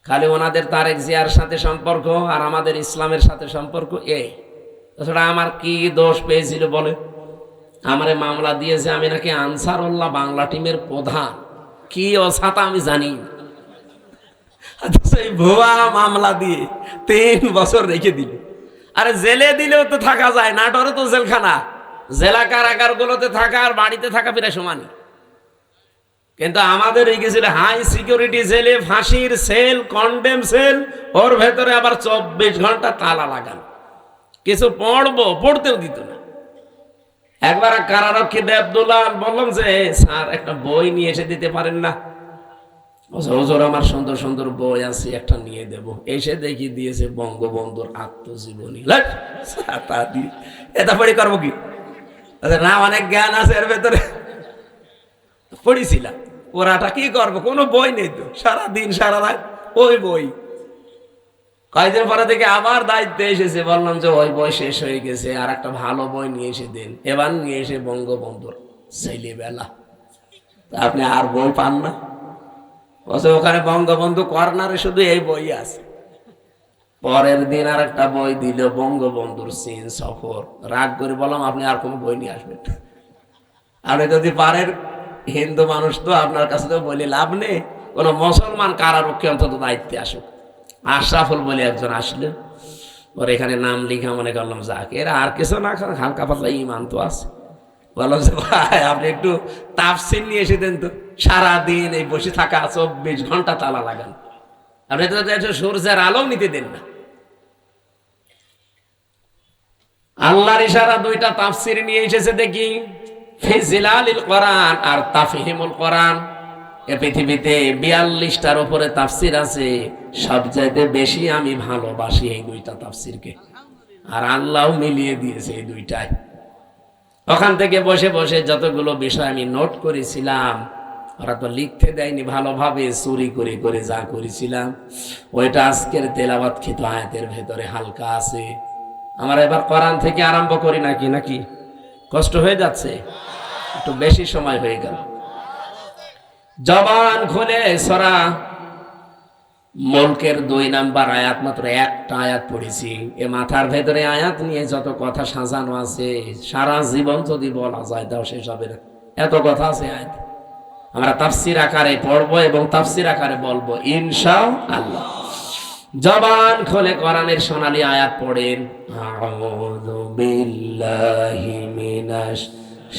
খালি ওনাদের তারেক জিয়ার সাথে সম্পর্ক আর আমাদের ইসলামের সাথে সম্পর্ক, এই তাছাড়া আমার কি দোষ পেয়েছিল বলে? আমারে মামলা দিয়েছে, আমি নাকি আনসারুল্লাহ বাংলা টিমের প্রধান, কি অসাতা আমি জানি না। সেই ভুয়া মামলা দিয়ে 3 বছর রেখে দিল। আরে জেলে দিলেও তো থাকা যায়, নাটোরে তো জেলখানা। জেলা কারাগার গুলোতে থাকা আর বাড়িতে থাকা প্রায় সমানই। কিন্তু আমাদের এই গেছিল হাই সিকিউরিটি জেলে, ফাঁসির সেল, কন্ডেম সেল, ওর ভেতরে আবার 24 ঘন্টা তালা লাগানো। কিছু পড়তেও দিত না। একবার কারারক্ষী দেবদুলাল বললাম যে স্যার একটা বই নিয়ে এসে দিতে পারেন না? হুজুর আমার সুন্দর সুন্দর বই আছে, একটা নিয়ে দেব। এসে দেখি দিয়েছে বঙ্গবন্ধুর আত্মজীবনী। এটা পড়ি করবো কি? না, অনেক জ্ঞান আছে এর ভেতরে। পড়িছিলাম, ওরাটা কি করবো, কোনো বই নেই তো, সারাদিন সারা রাত ওই বই। কয়েকদিন পরে থেকে আবার দায়িত্বে এসেছে, বললাম যে ওই বই শেষ হয়ে গেছে, আর একটা ভালো বই নিয়ে এসে দেন। এবার নিয়ে এসে বঙ্গবন্ধুর ছেলেবেলা। আপনি আর বই পান না? ওখানে বঙ্গবন্ধু কর্নারে শুধু এই বই আছে। পরের দিন আর একটা বই দিল, বঙ্গবন্ধুর চীন সফর। রাগ করে বললাম আপনি আর কোনো বই নিয়ে আসবেন? আপনি যদি পারেন, হিন্দু মানুষ তো, আপনার কাছে তো বলে লাভ নেই। কোন মুসলমান কারারক্ষী অন্তত দায়িত্বে আসুক। আশরাফুল বলে একজন আসলেন, ওর এখানে নাম লিখা, মনে করলাম যাক, এরা আর কিছু না, হালকা পাতলা ইমান তো আছে। বললাম যে ভাই আপনি একটু তাফসীর নিয়ে এসে দেন তো। সারাদিন এই বসে থাকা, 24 ঘন্টা তালা লাগান। আপনি তো সূর্যের আলো নিতে দেন না। আল্লাহর ইশারা 2টা তাফসীর নিয়ে এসেছে দেখি, ফিজিলালিল কোরআন আর তাফহিমুল কোরআন। এ পৃথিবীতে 42টার উপরে তাফসীর আছে, সবচাইতে বেশি আমি ভালোবাসি এই 2টা তাফসীরকে। আর আল্লাহ মিলিয়ে দিয়েছে এই 2টায়। ওখান থেকে বসে বসে যতগুলো বিষয় আমি নোট করেছিলাম, ওরা তো লিখতে দেয়নি, ভালোভাবে চুরি করে করে যা করেছিলাম ওইটা আজকের তেলাওয়াতকৃত আয়াতের ভেতরে হালকা আছে। আমরা এবার কোরআন থেকে আরম্ভ করি নাকি কষ্ট হয়ে যাচ্ছে? একটু বেশি সময় হয়ে গেল। জবান খুলে সূরা মুলকের 2 নাম্বার আয়াত, মাত্র একটা আয়াত পড়েছি। এ মাথার ভেতরে আয়াত নিয়ে যত কথা সাজানো আছে, সারা জীবন যদি বলা যায় তাও শেষ হবে না, এত কথা আছে আয়াত। আমরা তাফসীর আকারে পড়বো এবং তাফসীর আকারে বলবো ইনশাআল্লাহ। জবান খুলে কোরআনের সোনালী আয়াত পড়েন। আউযু বিল্লাহি মিনাশ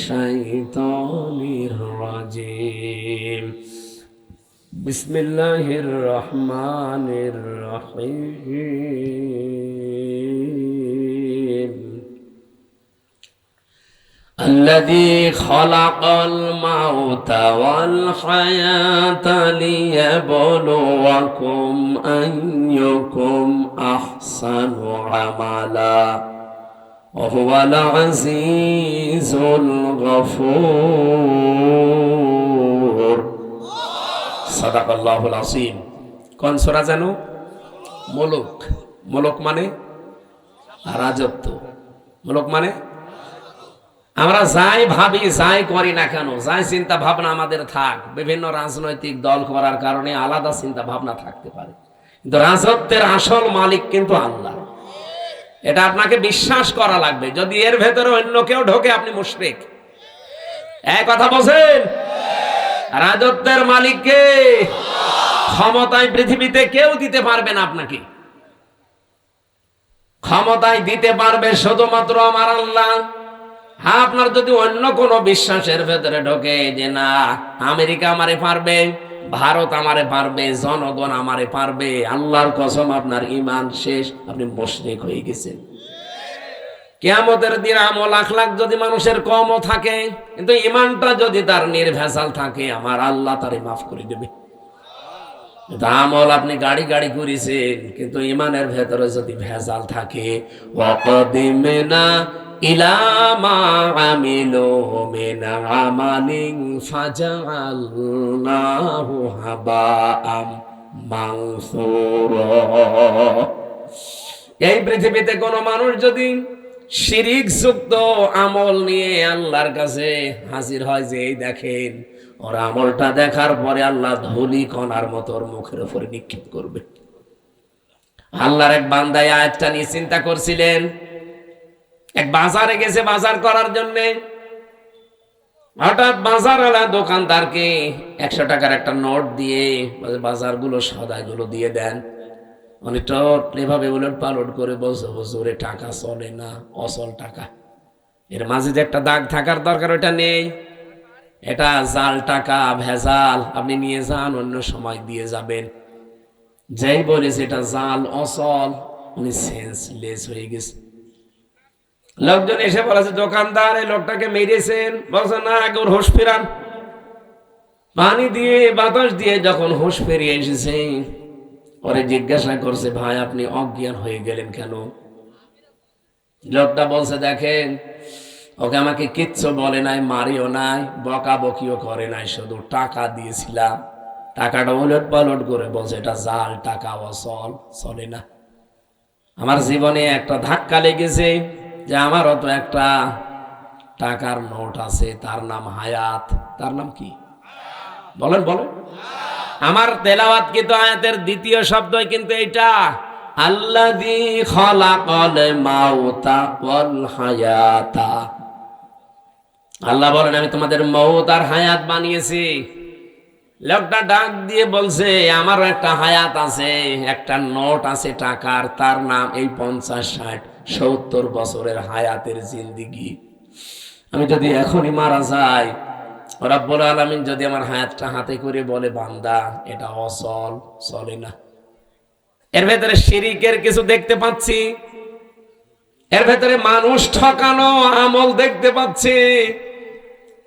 শাইতানির রাজিম। বিসমিল্লাহির রহমানির রহিম। الذي خلق الموت والحياة ليبلوكم أيكم أحسن عملا وهو العزيز الغفور صدق الله العظيم। কোন সূরা জানো? মুলক। মুলক মানে রাজত্ব। মুলক মানে আমরা যাই ভাবি, যাই করি না কেন, যাই চিন্তা ভাবনা আমাদের থাক, বিভিন্ন রাজনৈতিক দল করার কারণে আলাদা চিন্তা ভাবনা থাকতে পারে, কিন্তু রাজত্বের আসল মালিক কিন্তু আল্লাহ। এটা আপনাকে বিশ্বাস করা লাগবে। যদি এর ভেতরে অন্য কেউ ঢোকে আপনি মুশরিক। এক কথা বলছেন? রাজত্বের মালিককে ক্ষমতায় পৃথিবীতে কেউ দিতে পারবে না আপনাকে। ক্ষমতায় দিতে পারবে শুধুমাত্র আমার আল্লাহ। আপনার যদি অন্য কোনো বিশ্বাসের ভেতরে ঢোকে যে না আমেরিকা আমারে পারবে, ভারত আমারে পারবে, জনগণ আমারে পারবে, আল্লাহর কসম আপনার ঈমান শেষ, আপনি মুশরিক হয়ে গেছেন। কিয়ামতের দিন আমল লাখ লাখ যদি মানুষের কমও থাকে, কিন্তু ঈমানটা যদি তার নির্ভেজাল থাকে, আমার আল্লাহ তারে মাফ করে দেবে। আমল আপনি গাড়ি গাড়ি করেছেন, কিন্তু ঈমানের ভেতরে যদি ভেজাল থাকে, ওয়াকাদিমনা ইলা মা আমিলু মিন আমালিন ফাজআলনাহু হাবাআম মানসুরা। এই পৃথিবীতে কোন মানুষ যদি শিরিক যুক্ত আমল নিয়ে আল্লাহর কাছে হাজির হয়, যে এই দেখেন, ওর আমলটা দেখার পরে আল্লাহ ধুলি কণার মতো ওর মুখের উপরে নিক্ষেপ করবে। আল্লাহর এক বান্দা আয়াতটা নিয়ে চিন্তা করছিলেন। এক বাজারে গেছে বাজার করার জন্য, হঠাৎ বাজারওয়ালা দোকানদারকে 100 টাকার একটা নোট দিয়ে বাজারগুলো সদাইগুলো দিয়ে দেন। উনি টট এভাবে উলট পালট করে বলছে, হুজুরে টাকা চলে না, অচল টাকা। এর মাঝে যে একটা দাগ থাকার দরকার ওটা নেই, এটা জাল টাকা, ভেজাল। আপনি নিয়ে যান, অন্য সময় দিয়ে যাবেন। যেই বলেছে এটা জাল, অচল, উনি সেন্সলেস হয়ে গেছে। লোকজন এসে বলেছে, দোকানদার এই লোকটাকে মেরেছেন। বলছে না, আগে ওর হুঁশ ফেরান। পানি দিয়ে বাতাস দিয়ে যখন হুঁশ ফিরিয়ে এসেছে, ওরে জিজ্ঞাসা করছে, ভাই আপনি অজ্ঞান হয়ে গেলেন কেন? লোকটা বলছে, দেখেন ওকে আমাকে কিচ্ছু বলে নাই, মারিও নাই, বকাবকিও করে নাই, শুধু টাকা দিয়েছিলাম। টাকাটা উলট পালট করে বলছে এটা জাল টাকা, অচল, চলে না। আমার জীবনে একটা ধাক্কা লেগেছে যে আমারও তো একটা টাকার নোট আছে, তার নাম হায়াত। তার নাম কি বলেন বলেন? আমার তেলাওয়াত কিন্তু আয়াতের দ্বিতীয় শব্দই কিন্তু এইটা, আল্লাযী খালাকাল মাউতা ওয়াল হায়াতা। আল্লাহ বলেন আমি তোমাদের মউত আর হায়াত বানিয়েছি। লোকটা ডাক দিয়ে বলছে, আমারও একটা হায়াত আছে, একটা নোট আছে টাকার, তার নাম এই 50, 60, 70 বছরের হায়াতের জিন্দেগি। আমি যদি এখনই মারা যাই, রব্বুল আলামিন যদি আমার হায়াতটা হাতে করে বলে, বান্দা এটা অচল, চলে না। এর ভেতরে শিরিকের কিছু দেখতে পাচ্ছি, এর ভেতরে মানুষ ঠকানো আমল দেখতে পাচ্ছি।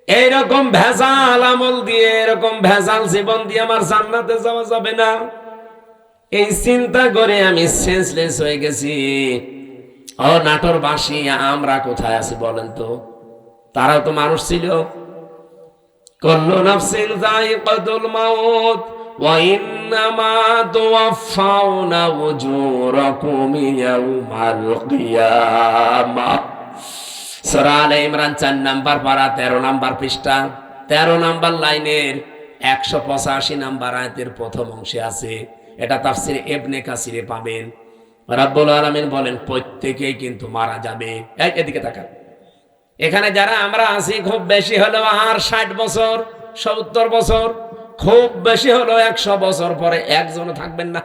এইরকম ভেজাল আমল দিয়ে, এরকম ভেজাল জীবন দিয়ে আমার জান্নাতে যাওয়া যাবে না। এই চিন্তা করে আমি সেন্সলেস হয়ে গেছি। ও নাটোরবাসী, আমরা কোথায় আছি বলেন তো? তারাও তো মানুষ ছিল। কুল্লু নাফসিন যায়িকাতুল মাউত ওয়া ইন্নামা তুওয়াফাউনা উজুরাকুম ইয়াউমাল কিয়ামাহ। সূরা আলে ইমরান 4 নাম্বার পারা 13 নাম্বার পৃষ্ঠা 13 নাম্বার লাইনের 185 নাম্বার আয়াতের প্রথম অংশে আছে। এটা তাফসীর ইবনে কাসিরে পাবেন। রব্বুল আলামিন বলেন প্রত্যেকেই কিন্তু মারা যাবে। এদিকে তাকান। এখানে যারা আমরা আছি, খুব বেশি হলো আর 60 বছর, 70 বছর, খুব বেশি হলো 100 বছর পরে একজনও থাকবেন না।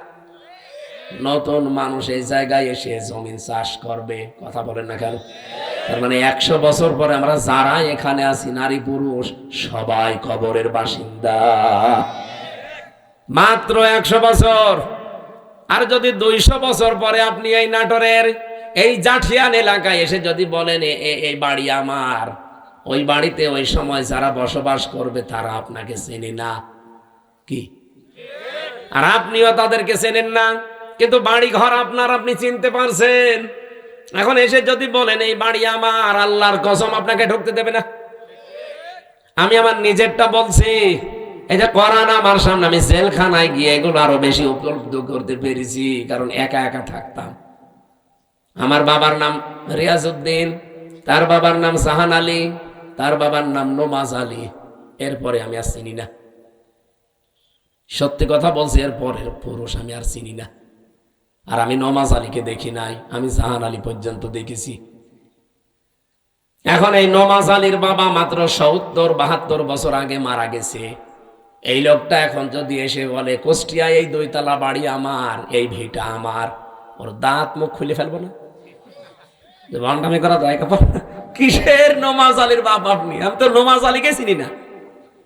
নতুন মানুষ এই জায়গায় এসে জমিন চাষ করবে, কথা বলেন না কেন? তার মানে 100 বছর পরে আমরা যারা এখানে আছি, নারী পুরুষ সবাই কবরের বাসিন্দা। মাত্র 100 বছর। আর যদি 200 বছর পরে আপনি এই নাটোরের এই জাঠিয়ান এলাকায় এসে যদি বলেন এই বাড়ি আমার, ওই বাড়িতে ওই সময় যারা বসবাস করবে তারা আপনাকে চেনে না, কি? আর আপনিও তাদেরকে চেনেন না, কিন্তু বাড়ি ঘর আপনার, আপনি চিনতে পারছেন। এখন এসে যদি বলেন এই বাড়ি আমার, আল্লাহর কসম আপনাকে ঢুকতে দেবে না। আমি আমার নিজেরটা বলছি, এই যে কোরআন আমার সামনে, আমি জেলখানায় গিয়ে এগুলো আরো বেশি উপলব্ধ করতে পেরেছি, কারণ একা একা থাকতাম। আমার বাবার নাম রিয়াজউদ্দিন, তার বাবার নাম জাহান আলী, তার বাবার নাম নমাজ আলী। এরপরে আমি আর চিনি না, সত্যি কথা বলছি, এরপরের পুরুষ আমি আর চিনি না। আর আমি নমাজ আলীকে দেখি নাই, আমি জাহান আলী পর্যন্ত দেখেছি। এখন এই নমাজ আলীর বাবা মাত্র 70-72 বছর আগে মারা গেছে। এই লোকটা এখন যদি এসে বলে কুষ্টিয়ায় এই 2 তলা বাড়ি আমার, এই ভিটা আমার, ওর দাঁত মুখ খুলে ফেলবো না? ভণ্ডামি করা যায়? কিসের নমাজ আলীর বাপ আপনি? আমি তো নমাজ আলীকে চিনি না।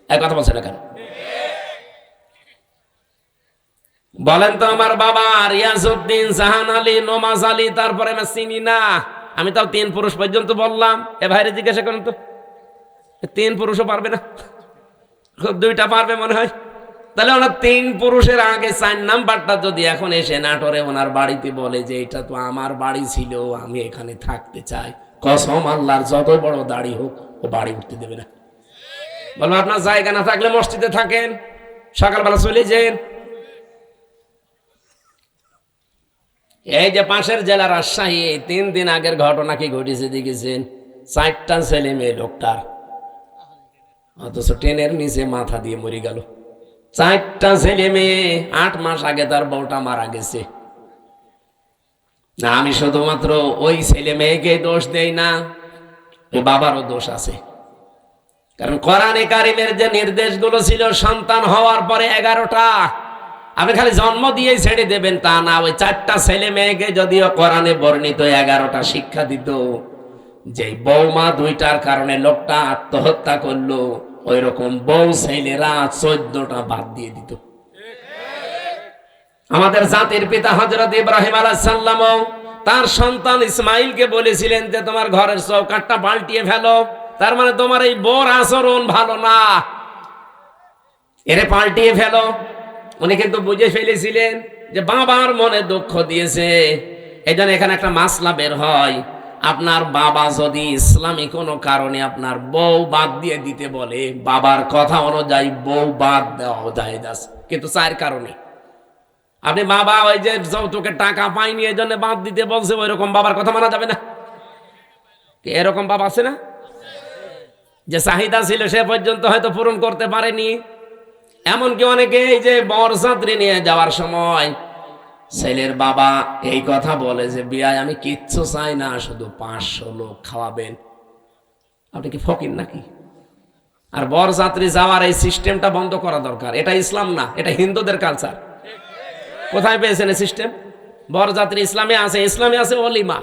এক কথা বলছে না কেন? বলেন তো, আমার বাবা রিয়াজউদ্দিন, জাহান আলী, নমাজ আলী, তারপরে আমি চিনি না। আমি তাও 3 পুরুষ পর্যন্ত বললাম। এ ভাইরে জিজ্ঞাসা করেন তো, 3 পুরুষও পারবে না? খুব 2টা পারবে মনে হয়। তাহলে ওনার 3 পুরুষের আগে 4 নাম্বারটা যদি এখন এসে নাটোরে ওনার বাড়িতে বলে যে এটা তো আমার বাড়ি ছিল, আমি এখানে থাকতে চাই, কসম আল্লাহর যত বড় দাড়ি হোক ও বাড়ি উঠতে দেবে না। বলবো আপনার জায়গা না থাকলে মসজিদে থাকেন, সকালবেলা চলে যান। এই যে পাশের জেলা রাজশাহী, 3 দিন আগের ঘটনা কি ঘটেছে দেখেছেন? 4টা ছেলে মেয়ে লোকটার, অথচ ট্রেনের নিচে মাথা দিয়ে মরে গেল। 4টা ছেলে মেয়ে, 8 মাস আগে তার বউটা মারা গেছে। না, আমি শুধুমাত্র ওই ছেলে মেয়েকে দোষ দেই না, ওই বাবারও দোষ আছে। কারণ কোরআনে কারিমের যে নির্দেশগুলো ছিল সন্তান হওয়ার পরে 11টা, আপনি খালি জন্ম দিয়েই ছেড়ে দেবেন তা না, ওই 4টা ছেলে মেয়েকে যদিও কোরআনে বর্ণিত 11টা শিক্ষা দিত, যে বৌমা 2টার কারণে লোকটা আত্মহত্যা করলো, ওই রকম বউ ছেলেরা 14টা বাদ দিয়ে দিত। আমাদের জাতির পিতা হযরত ইব্রাহিম আলাইহিস সালাম তার সন্তান ইসমাইলকে বলেছিলেন যে তোমার ঘরের চৌকাঠটা পাল্টিয়ে ফেলো, তার মানে তোমার এই বউর আচরণ ভালো না, এরে পাল্টিয়ে ফেলো। উনি কিন্তু বুঝে ফেলেছিলেন যে বাবার মনে দুঃখ দিয়েছে। এই জন্য এখানে একটা মাসলা বের হয়, আপনার বাবা যদি ইসলামী কোনো কারণে আপনার বউ বাদ দিয়ে দিতে বলে, বাবার কথা অনুযায়ী বউ বাদ দেওয়া যায়, কিন্তু 4 কারণে। আপনি বাবা ওই যে যৌতুকের টাকা পাইনি এই জন্য বাদ দিতে বলছে, ওই রকম বাবার কথা মানা যাবে না। এরকম বাবা আছে না, যে চাহিদা ছিল সে পর্যন্ত হয়তো পূরণ করতে পারেনি। এমনকি অনেকে এই যে বরযাত্রী নিয়ে যাওয়ার সময় ছেলের বাবা এই কথা বলে যে বিয়ায় আমি কিচ্ছু চাই না, শুধু 500 লোক খাওয়াবেন। আপনি কি ফকির নাকি? আর বরযাত্রী যাওয়ার এই সিস্টেমটা বন্ধ করা দরকার। এটা ইসলাম না, এটা হিন্দুদের কালচার। কোথায় পেয়েছেন এই সিস্টেম? বরযাত্রী ইসলামে আছে, ইসলামে আছে অলিমা।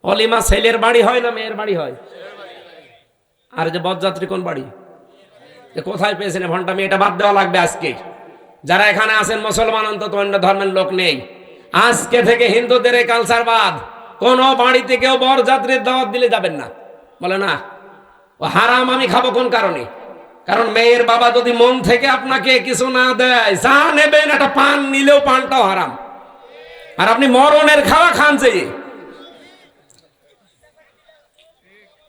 অলিমা ছেলের বাড়ি হয় না মেয়ের বাড়ি হয়? আর যে বরযাত্রী কোন বাড়ি? কোথায় পেয়েছেন ঘন্টা? এটা বাদ দেওয়া লাগবে আজকে। যারা এখানে আছেন মুসলমান, অন্তত অন্য ধর্মের লোক নেই, আজকে থেকে হিন্দুদের এই কালচার বাদ। কোন বাড়িতে কেউ বরযাত্রীর দাওয়াত দিলে যাবেন না। বলে না ও হারাম, আমি খাবো কোন কারণে? কারণ মেয়ের বাবা যদি মন থেকে আপনাকে কিছু না দেয়, যা নেবেন একটা পান নিলেও পানটাও হারাম। আর আপনি মরণের খাওয়া খান, যে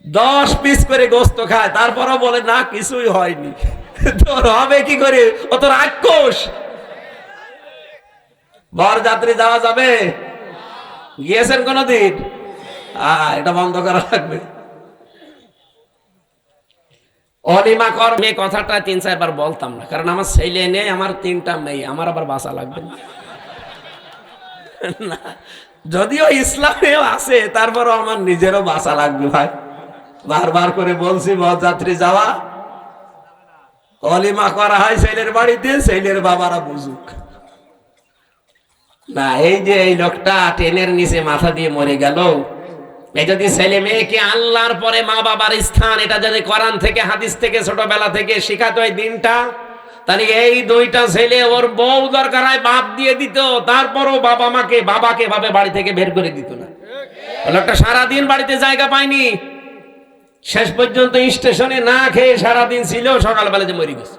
10 পিস করে গোস্ত খায়, তারপরও বলে না কিছুই হয়নি। তোর হবে কি করে? ও তো রাক্ষস। বরযাত্রী যাওয়া যাবে? গিয়েছেন কোনদিন? এটা বন্ধ করা লাগবে। অলিমা করবে কথাটা 3-4 বার বলতাম না, কারণ আমার ছেলে নেই, আমার 3টা মেয়ে, আমার আবার বাঁচা লাগবে না। যদিও ইসলামেও আছে, তারপরও আমার নিজেরও বাঁচা লাগবে ভাই। বারবার করে বলছি বরযাত্রী যাওয়া, অলিমা করা হয় ছেলের বাড়িতে, ছেলের বাবারা বুঝুক না। এই যে এই লোকটা ট্রেনের নিচে মাথা দিয়ে মরে গেল, এই যদি ছেলে মেয়েকে আল্লাহর পরে মা বাবার স্থান, এটা যদি কোরআন থেকে হাদিস থেকে ছোটবেলা থেকে শিখাতো এই দিনটা, তাহলে এই 2টা ছেলে ওর বউ দরকার হয় বাদ দিয়ে দিত, তারপরও বাবাকে ভাবে বাড়ি থেকে বের করে দিত না। লোকটা সারাদিন বাড়িতে জায়গা পায়নি, শেষ পর্যন্ত স্টেশনে না খেয়ে সারাদিন ছিল, সকালবেলা যে মরে গেছে।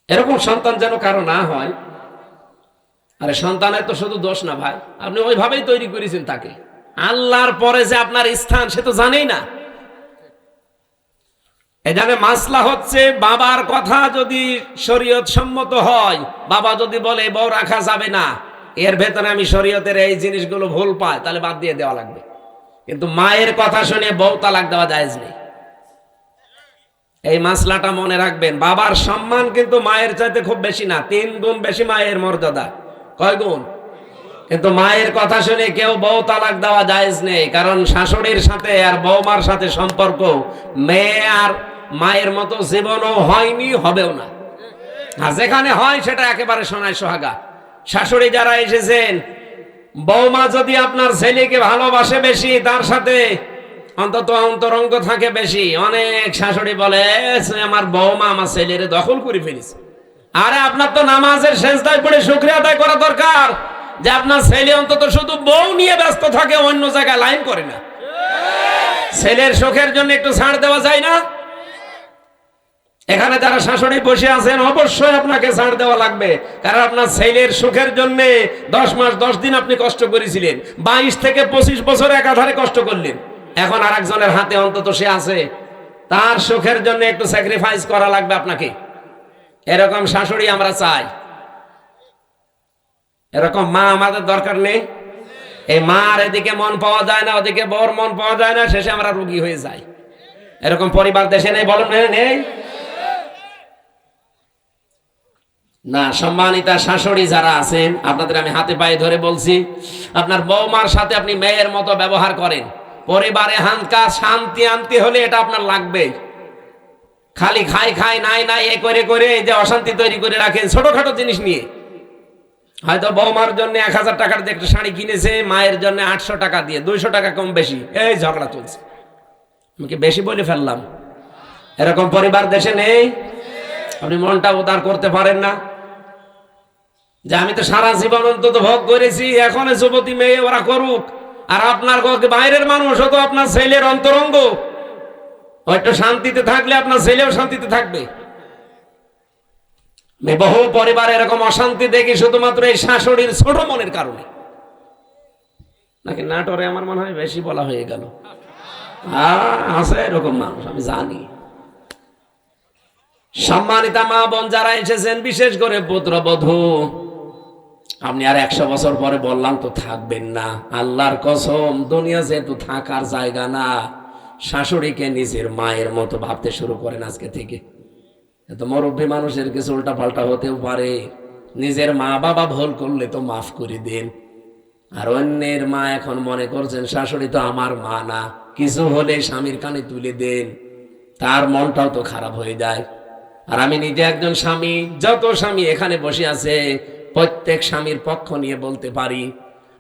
এরকম সন্তান যেন কারো না হয়। আরে সন্তানের তো শুধু দোষ না ভাই, আপনি ওইভাবেই তৈরি করেছেন তাকে। আল্লাহর পরে যে আপনার স্থান সে তো জানেই না। এখানে মাসলা হচ্ছে, বাবার কথা যদি শরীয়ত সম্মত হয়, বাবা যদি বলে বউ রাখা যাবে না, এর ভেতরে আমি শরীয়তের এই জিনিসগুলো ভুল পাই, তাহলে বাদ দিয়ে দেওয়া লাগবে। কিন্তু মায়ের কথা শুনে বউ তালাক দেওয়া জায়েজ নেই। এই মাসলাটা মনে রাখবেন। বাবার সম্মান কিন্তু মায়ের চাইতে খুব বেশি না, 3 গুণ বেশি মায়ের মর্যাদা। কয় গুণ? কিন্তু মায়ের কথা শুনে কেউ বউ তালাক দেওয়া জায়েজ নেই, কারণ শাশুড়ির সাথে আর বৌমার সাথে সম্পর্ক মেয়ে আর মায়ের মতো জীবনও হয়নি, হবেও না। আর যেখানে হয় সেটা একেবারে সোনায় সোহাগা। শাশুড়ি যারা এসেছেন, বৌমা যদি আপনার ছেলেকে ভালোবাসে বেশি, তার সাথে অন্তত অন্তরঙ্গ থাকে বেশি, অনেক শাশুড়ি বলে আমার বৌমা আমার ছেলের দখল করে ফেলেছে। আরে আপনার তো নামাজের সেজদায় পড়ে শুকরিয়া আদায় করা দরকার যে আপনার ছেলে অন্তত শুধু বউ নিয়ে ব্যস্ত থাকে, অন্য জায়গায় লাইন করে না। ছেলের সুখের জন্য একটু ছাড় দেওয়া যায় না? এখানে যারা শাশুড়ি বসে আছেন, অবশ্যই আপনাকে ছাড় দেওয়া লাগবে, কারণ আপনার ছেলের সুখের জন্য 10 মাস 10 দিন আপনি কষ্ট করেছিলেন, 22 থেকে 25 বছর একাধারে কষ্ট করলেন। এখন আরেকজনের হাতে অন্তত সে আছে, তার সুখের জন্য একটু স্যাক্রিফাইস করা লাগবে আপনাকে। এরকম শাশুড়ি আমরা চাই, এরকম মা আমাদের দরকার নেই। এই মার এদিকে মন পাওয়া যায় না, ওদিকে বর মন পাওয়া যায় না, শেষে আমরা রোগী হয়ে যাই। এরকম পরিবার দেশে নেই? বলুন নেই না। সম্মানিতা শাশুড়ি যারা আছেন, আপনাদের আমি হাতে পায়ে ধরে বলছি, আপনার বৌমার সাথে আপনি মেয়ের মতো ব্যবহার করেন। পরিবারে হানকা শান্তি আনতে হলে এটা আপনার লাগবে। খালি খাই খাই নাই নাই এ করে করে যে অশান্তি তৈরি করে রাখেন ছোটখাটো জিনিস নিয়ে। হয়তো বৌমার জন্য 1000 টাকার দিয়ে একটা শাড়ি কিনেছে, মায়ের জন্য 800 টাকা দিয়ে, 200 টাকা কম বেশি এই ঝগড়া চলছে। আমি কি বেশি বলে ফেললাম? এরকম পরিবার দেশে নেই? আপনি মনটা উদার করতে পারেন না যে আমি তো সারা জীবন অন্তত ভোগ করেছি, এখন যুবতী মেয়ে ওরা করুক। আর আপনার বাইরের মানুষ তো আপনার ছেলের অন্তরঙ্গ, একটু শান্তিতে থাকলে আপনার ছেলেও শান্তিতে থাকবে। বহু পরিবার এরকম অশান্তি দেখি শুধুমাত্র এই শাশুড়ির ছোট মনের কারণে। নাকি নাটোরে আমার মনে হয় বেশি বলা হয়ে গেল। আছে এরকম মানুষ, আমি জানি। সম্মানিতা মা বোন যারা এসেছেন, বিশেষ করে পুত্রবধূ, আপনি আর 100 বছর পরে বললাম তো থাকবেন না। আল্লাহর কসম, দুনিয়া যেহেতু থাকার জায়গা না, শাশুড়িকে নিজের মায়ের মতো ভাবতে শুরু করেন আজকে থেকে। এত মুরব্বী মানুষের কিছু উল্টা পাল্টা হতেও পারে। নিজের মা বাবা ভুল করলে তো মাফ করে দেন। আর অন্যের মা এখন মনে করছেন শাশুড়ি তো আমার মা না, কিছু হলে স্বামীর কানে তুলে দেন, তার মনটাও তো খারাপ হয়ে যায়। আর আমি নিজে একজন স্বামী, যত স্বামী এখানে বসে আছে প্রত্যেক স্বামীর পক্ষ নিয়ে বলতে পারি,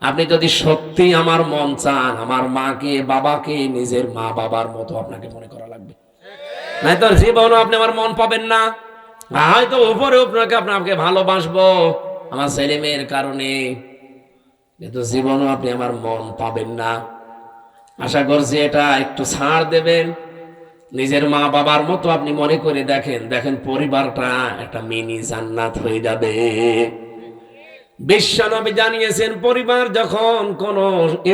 আপনি যদি সত্যি আমার মন চান, আমার মাকে বাবাকে নিজের মা বাবার মতো আপনাকে মনে করা লাগবে। নাই তো জীবনও আপনি আমার মন পাবেন না। হয়তো উপরে আপনাকে ভালোবাসবো আমার ছেলে মেয়ের কারণে, কিন্তু জীবনও আপনি আমার মন পাবেন না। আশা করছি এটা একটু ছাড় দেবেন, নিজের মা বাবার মতো আপনি মনে করে দেখেন, দেখেন পরিবারটা একটা মিনি জান্নাত হয়ে যাবে। বিশ্বনবী জানিয়েছেন, পরিবার যখন কোন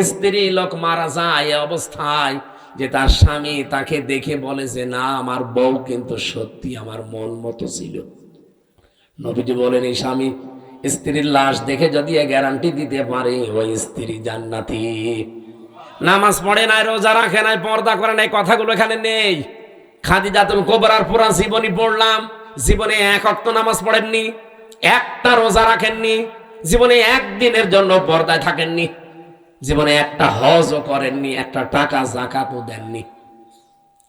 স্ত্রী লোক মারা যায় অবস্থায় যে তার স্বামী তাকে দেখে বলে যে না, আমার বউ কিন্তু সত্যি আমার মন মতো ছিল। নবীজি বলেন, এই স্বামী স্ত্রীর লাশ দেখে যদি গ্যারান্টি দিতে পারে ওই স্ত্রী জান্নাতি। নামাজ পড়ে নাই, রোজা রাখে নাই, পর্দা করে নাই, কথাগুলো এখানে নেই। খাদিজাতুল কুবরার পুরা জীবনী পড়লাম, জীবনে 1 ওয়াক্ত নামাজ পড়েননি, একটা রোজা রাখেননি, জীবনে একদিনের জন্য পর্দায় থাকেননি, জীবনে একটা হজও করেননি, একটা টাকা যাকাতও দেননি।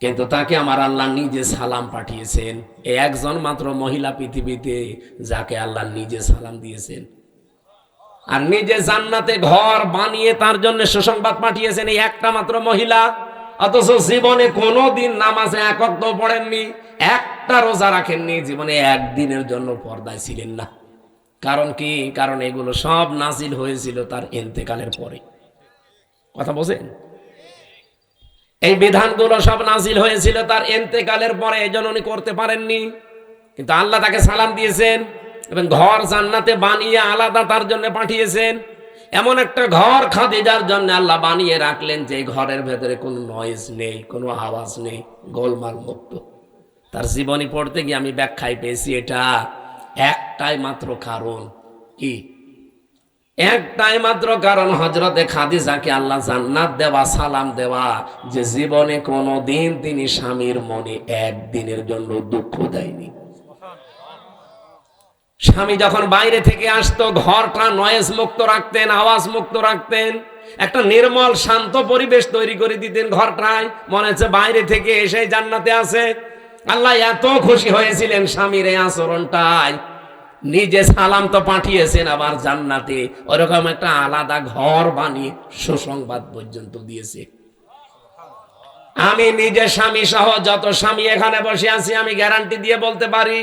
কিন্তু তাকে আমার আল্লাহ নিজে সালাম পাঠিয়েছেন। এই একজন মাত্র মহিলা পৃথিবীতে যাকে আল্লাহ নিজে সালাম দিয়েছেন। আর নিজে জান্নাতে ঘর বানিয়ে তার জন্য সুসংবাদ পাঠিয়েছেন এই একটা মাত্র মহিলা। অথচ জীবনে কোনোদিন নামাজে 1 ওয়াক্ত পড়েননি, একটা রোজা রাখেননি, জীবনে একদিনের জন্য পর্দায় ছিলেন না। কারণ কি? কারণ এগুলো সব নাজিল হয়েছিল তার ইন্তেকালের পরে। কথা বোঝেন? এই বিধানগুলো সব নাজিল হয়েছিল তার ইন্তেকালের পরে, এজন্য উনি করতে পারেননি। কিন্তু আল্লাহ তাকে সালাম দিয়েছেন এবং ঘর জান্নাতে বানিয়ে আলাদা তার জন্য পাঠিয়েছেন। এমন একটা ঘর খাদিজার জন্য আল্লাহ বানিয়ে রাখলেন যে ঘরের ভেতরে কোনো নয়েজ নেই, কোনো আওয়াজ নেই, গোলমাল মুক্ত। তার জীবনী পড়তে গিয়ে আমি ব্যাখ্যায় পেয়েছি এটা একটাই মাত্র কারণ। কি? একটাই মাত্র কারণ, হযরতে খাদিজাকে আল্লাহ জান্নাত দেওয়া, সালাম দেওয়া, যে জীবনে কোনোদিন তিনি স্বামীর মনে একদিনের জন্য দুঃখ দেয়নি। স্বামী যখন বাইরে থেকে আসতো ঘরটা নয়েজ মুক্ত রাখতেন, আওয়াজ মুক্ত রাখতেন, একটা নির্মল শান্ত পরিবেশ তৈরি করে দিতেন ঘরটায়, মনে হচ্ছে বাইরে থেকে এসে জান্নাতে আছে। আল্লাহ এত খুশি হয়েছিলেন স্বামীর এই আচরণটায়, নিজে সালাম তো পাঠিয়েছেন, আবার জান্নাতে ওরকম একটা আলাদা ঘর বানিয়ে সুসংবাদ পর্যন্ত দিয়েছে। আমি নিজে স্বামী সহ যত স্বামী এখানে বসে আছি, আমি গ্যারান্টি দিয়ে বলতে পারি,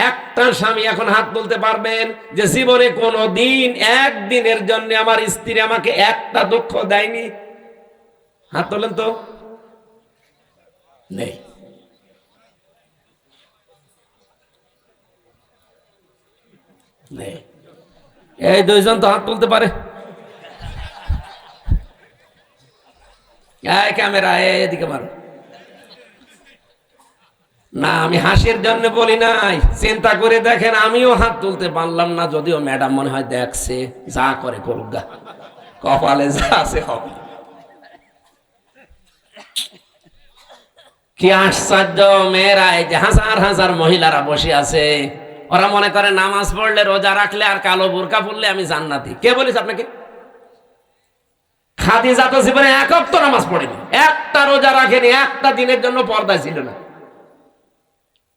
একটা স্বামী এখন হাত তুলতে পারবেন যে জীবনে কোনো দিন একদিনের জন্য আমার স্ত্রী আমাকে একটা দুঃখ দেয়নি? হাত তোলেন তো। নেই। এই 2 জন তো হাত তুলতে পারে। ক্যামেরা এদিকে মারো না, আমি হাসির জন্য বলি নাই, চিন্তা করে দেখেন আমিও হাত তুলতে পারলাম না, যদিও ম্যাডাম মনে হয় দেখছে, যা করে করুক গা, কপালে যা আছে হবে। কি আশ্চর্য মেয়েরা, এই যে হাজার হাজার মহিলারা বসে আছে, ওরা মনে করে নামাজ পড়লে, রোজা রাখলে আর কালো বোরকা পরলে আমি জান্নাতি। কে বলেছে আপনাকে? খাদিজা তো জীবনে এক ওয়াক্ত নামাজ পড়েনি, একটা রোজা রাখেনি, একটা দিনের জন্য পর্দা ছিল না।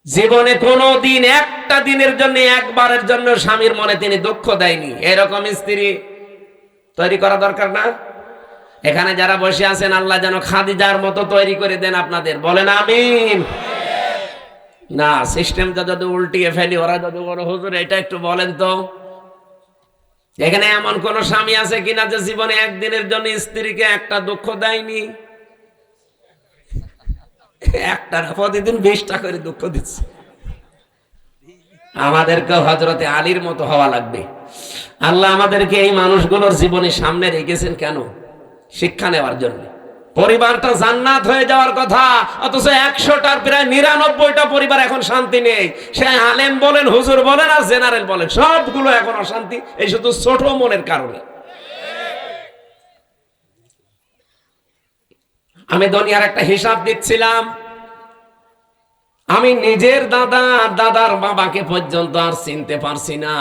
জীবনে কোনো দিন একটা দিনের জন্য, একবারের জন্য স্বামীর মনে তিনি দুঃখ দেয়নি। এরকম স্ত্রী তৈরি করা দরকার না? এখানে যারা বসে আছেন, আল্লাহ যেন খাদিজার মতো তৈরি করে দেন আপনাদের, বলেন আমিন। না, সিস্টেমটা যদি উল্টিয়ে ফেলি, ওরা যদি বড় হুজুর এটা একটু বলেন তো, এখানে এমন কোন স্বামী আছে কিনা যে জীবনে একদিনের জন্য স্ত্রীকে একটা দুঃখ দেয়নি? একটা প্রতিদিন 20টা করে দুঃখ দিচ্ছে। আমাদেরকে হযরতে আলীর মতো হওয়া লাগবে। আল্লাহ আমাদেরকে এই মানুষগুলোর জীবনে সামনে রেখেছেন কেন? শিক্ষা নেওয়ার জন্য। পরিবারটা জান্নাত হয়ে যাওয়ার কথা, অথচ 100টার প্রায় 99টা পরিবার এখন শান্তি নেই। সে আলেম বলেন, হুজুর বলেন আর জেনারেল বলেন, সবগুলো এখন অশান্তি, এই শুধু ছোট মনের কারণে। আমি দুনিয়ার একটা হিসাব দিচ্ছিলাম, আমি নিজের দাদার বাবাকে পর্যন্ত আর চিনতে পারছি না।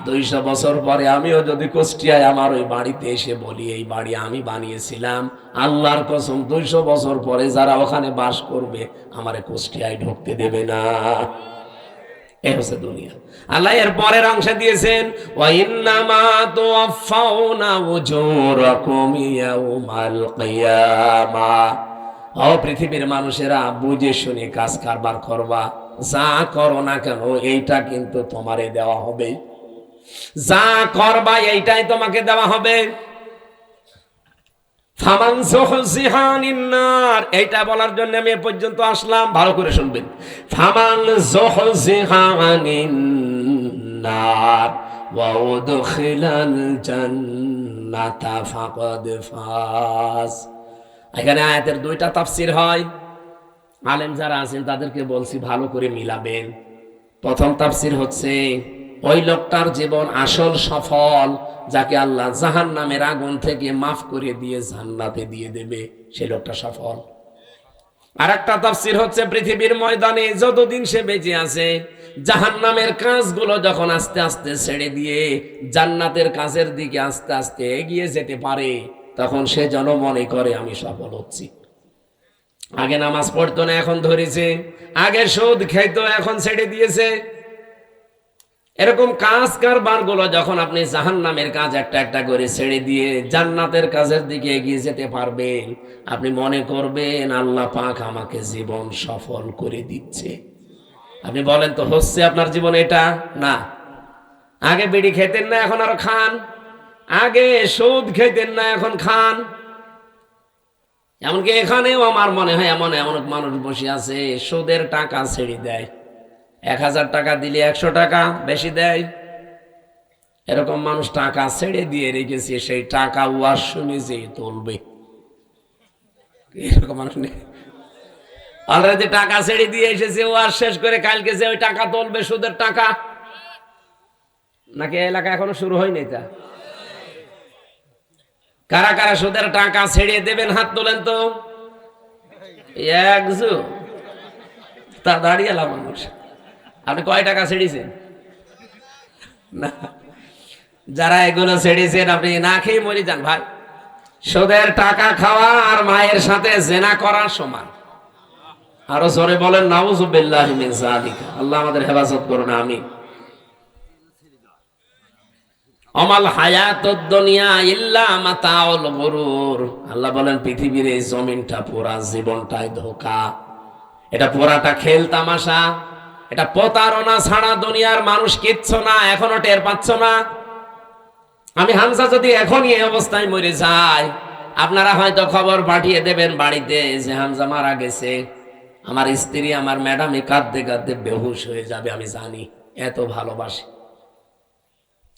200 বছর পরে আমিও যদি কুষ্টিয়ায় আমার ওই বাড়িতে এসে বলি এই বাড়ি আমি বানিয়েছিলাম, আল্লাহর কসম 200 বছর পরে যারা ওখানে বাস করবে আমারে কুষ্টিয়ায় ঢুকতে দেবে না। এই হচ্ছে দুনিয়া। আল্লাহ এর পরের অংশে দিয়েছেন, ওয়া ইন্নামা তুওয়াফাউনা উজুরাকুম ইয়াউমাল কিয়ামাহ। ও পৃথিবীর মানুষেরা, বুঝে শুনে কাজ কারবার করবা, যা করো না কেন এইটা কিন্তু তোমারে দেওয়া হবে। যা করবা এইটাই তোমাকে দেওয়া হবে। ফামান যুহজিহা আনিন নার, এইটা বলার জন্য আমি এ পর্যন্ত আসলাম, ভালো করে শুনবেন। ফামান যুহজিহা আনিন নার ওয়া উদখিলাল জান্নাতা ফাকাদ ফাজ। এখানে আয়াতের 2টা তাফসীর হয়। আলেম যারা আছেন তাদেরকে বলছি ভালো করে মিলাবেন। প্রথম তাফসীর হচ্ছে, ওই লোকটার জীবন আসল সফল, যাকে আল্লাহ জাহান্নামের আগুন থেকে মাফ করে দিয়ে জান্নাতে দিয়ে দেবে, সেই লোকটা সফল। আর একটা তাফসীর হচ্ছে, পৃথিবীর ময়দানে যতদিন সে বেঁচে আছে, জাহান্নামের কাজগুলো যখন আস্তে আস্তে ছেড়ে দিয়ে জান্নাতের কাজের দিকে আস্তে আস্তে এগিয়ে যেতে পারে, তখন সে যেন মনে করে আমি সফল হচ্ছি। আগে নামাজ পড়তো না, এখন ধরেছে। আগে সুদ খেত, এখন ছেড়ে দিয়েছে। এরকম কাজ কারবার গুলো যখন আপনি জাহান্নামের কাজ একটা একটা করে ছেড়ে দিয়ে জান্নাতের কাজের দিকে এগিয়ে যেতে পারবেন, আপনি মনে করবেন আল্লাহ পাক আমাকে জীবন সফল করে দিচ্ছে। আপনি বলেন তো, হচ্ছে আপনার জীবন এটা? না। আগে বিড়ি খেতেন না, এখন আরো খান। আগে সুদ খেতেন না, এখন খান। এমনকি এখানেও আমার মনে হয় এমন এমন মানুষ বসে আছে, সুদের টাকা ছেড়ে দেয়। 1000 টাকা দিলে 100 টাকা বেশি দেয়। এরকম মানুষ টাকা ছেড়ে দিয়ে রেখেছে, সেই টাকা ওয়াজ শুনে যে তুলবে। এরকম মানুষ নেই? অলরেডি টাকা ছেড়ে দিয়ে এসেছে, ওয়াজ শেষ করে কালকে যে ওই টাকা তুলবে, সুদের টাকা। নাকি এলাকা এখনো শুরু হয়নি? তা কারা কারা সুদের টাকা ছেড়ে দেবেন, হাত তোলেন তো। একজু তা দাঁড়িয়ে এলাম মানুষ। আপনি কয় টাকা ছেড়েছেন? না, যারা এগুলো ছেড়েছেন আপনি না খেয়ে মরে যান ভাই। সুদের টাকা খাওয়া আর মায়ের সাথে জেনা করার সমান। আরো জোরে বলেন নাউযুবিল্লাহি মিন যালিকা। আল্লাহ আমাদের হেফাজত করুন, আমিন। আমাল হায়াতুদ দুনিয়া ইল্লা মাতাউল গুরুর। আল্লাহ বলেন পৃথিবীর এই জমিনটা, পুরা জীবনটাই ধোঁকা। এটা পুরাটা খেল তামাশা, এটা প্রতারণা ছাড়া দুনিয়ার মানুষ কিচ্ছু না। এখনো টের পাচ্ছ না? আমি হামজা যদি এখনই এই অবস্থায় মরে যাই, আপনারা হয়তো খবর পাঠিয়ে দেবেন বাড়িতে যে হামজা মারা গেছে। আমার স্ত্রী, আমার ম্যাডামে কাঁদতে কাঁদতে বেহুশ হয়ে যাবে। আমি জানি, এত ভালোবাসি।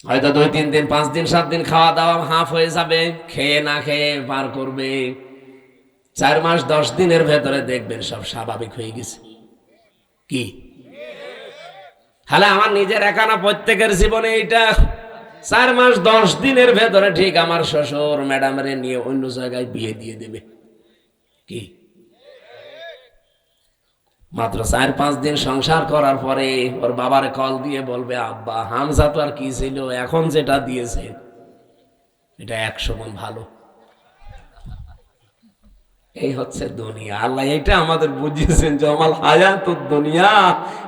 হয়তো 2, 3 দিন, 5 দিন, 7 দিন খাওয়া দাওয়া হাফ হয়ে যাবে, খেয়ে না খেয়ে পার করবে। 4 মাস 10 দিনের ভেতরে দেখবেন সব স্বাভাবিক হয়ে গেছে। কি হালে আমার নিজের একা না, প্রত্যেকের জীবনে এইটা। 4 মাস 10 দিনের ভেতরে ঠিক আমার শ্বশুর ম্যাডামের নিয়ে অন্য জায়গায় বিয়ে দিয়ে দেবে। কি মাত্র 4-5 দিন সংসার করার পরে ওর বাবার কল দিয়ে বলবে, আব্বা হামজা তো আর কি ছিল, এখন যেটা দিয়েছে এটা 100 গুণ ভালো। এই হচ্ছে দুনিয়া। আল্লাহ এটা আমাদের বুঝিয়েছেন যে আমাল হায়াতুদ দুনিয়া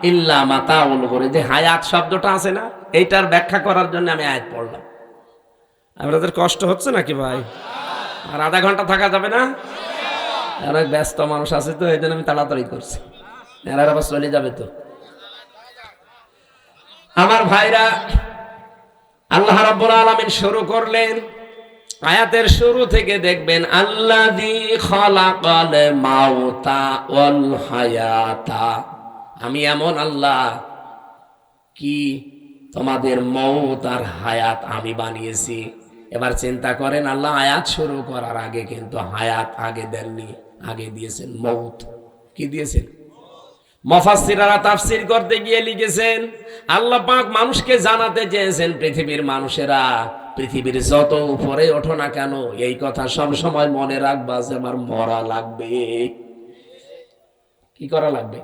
ইল্লা মাতাউল গুরুর। যে হায়াত শব্দটা আছে না, এইটার ব্যাখ্যা করার জন্য আমি আয়াত পড়লাম। আপনাদের কষ্ট হচ্ছে নাকি ভাই? আর আধা ঘন্টা থাকা যাবে না? অনেক ব্যস্ত মানুষ আছে তো, এই জন্য আমি তাড়াতাড়ি করছি, এরা আবার চলে যাবে তো। আমার ভাইরা, আল্লাহ রাব্বুল আলামিন শুরু করলেন আয়াতের শুরু থেকে দেখবেন, আল্লাযী খালাকাল মাউতা ওয়াল হায়াতা। আমি এমন আল্লাহ কি তোমাদের মউত আর হায়াত আমি বানিয়েছি। এবার চিন্তা করেন, আল্লাহ আয়াত শুরু করার আগে কিন্তু হায়াত আগে দেননি, আগে দিয়েছেন মউত। কি দিয়েছেন? মুফাসসিররা তাফসীর করতে গিয়ে লিখেছেন, আল্লাহ পাক মানুষকে জানাতে চেয়েছেন, পৃথিবীর মানুষেরা পৃথিবীর যত উপরে ওঠো না কেন, এই কথা সব সময় মনে রাখবা যে আমার মরা লাগবে। কি করা লাগবে?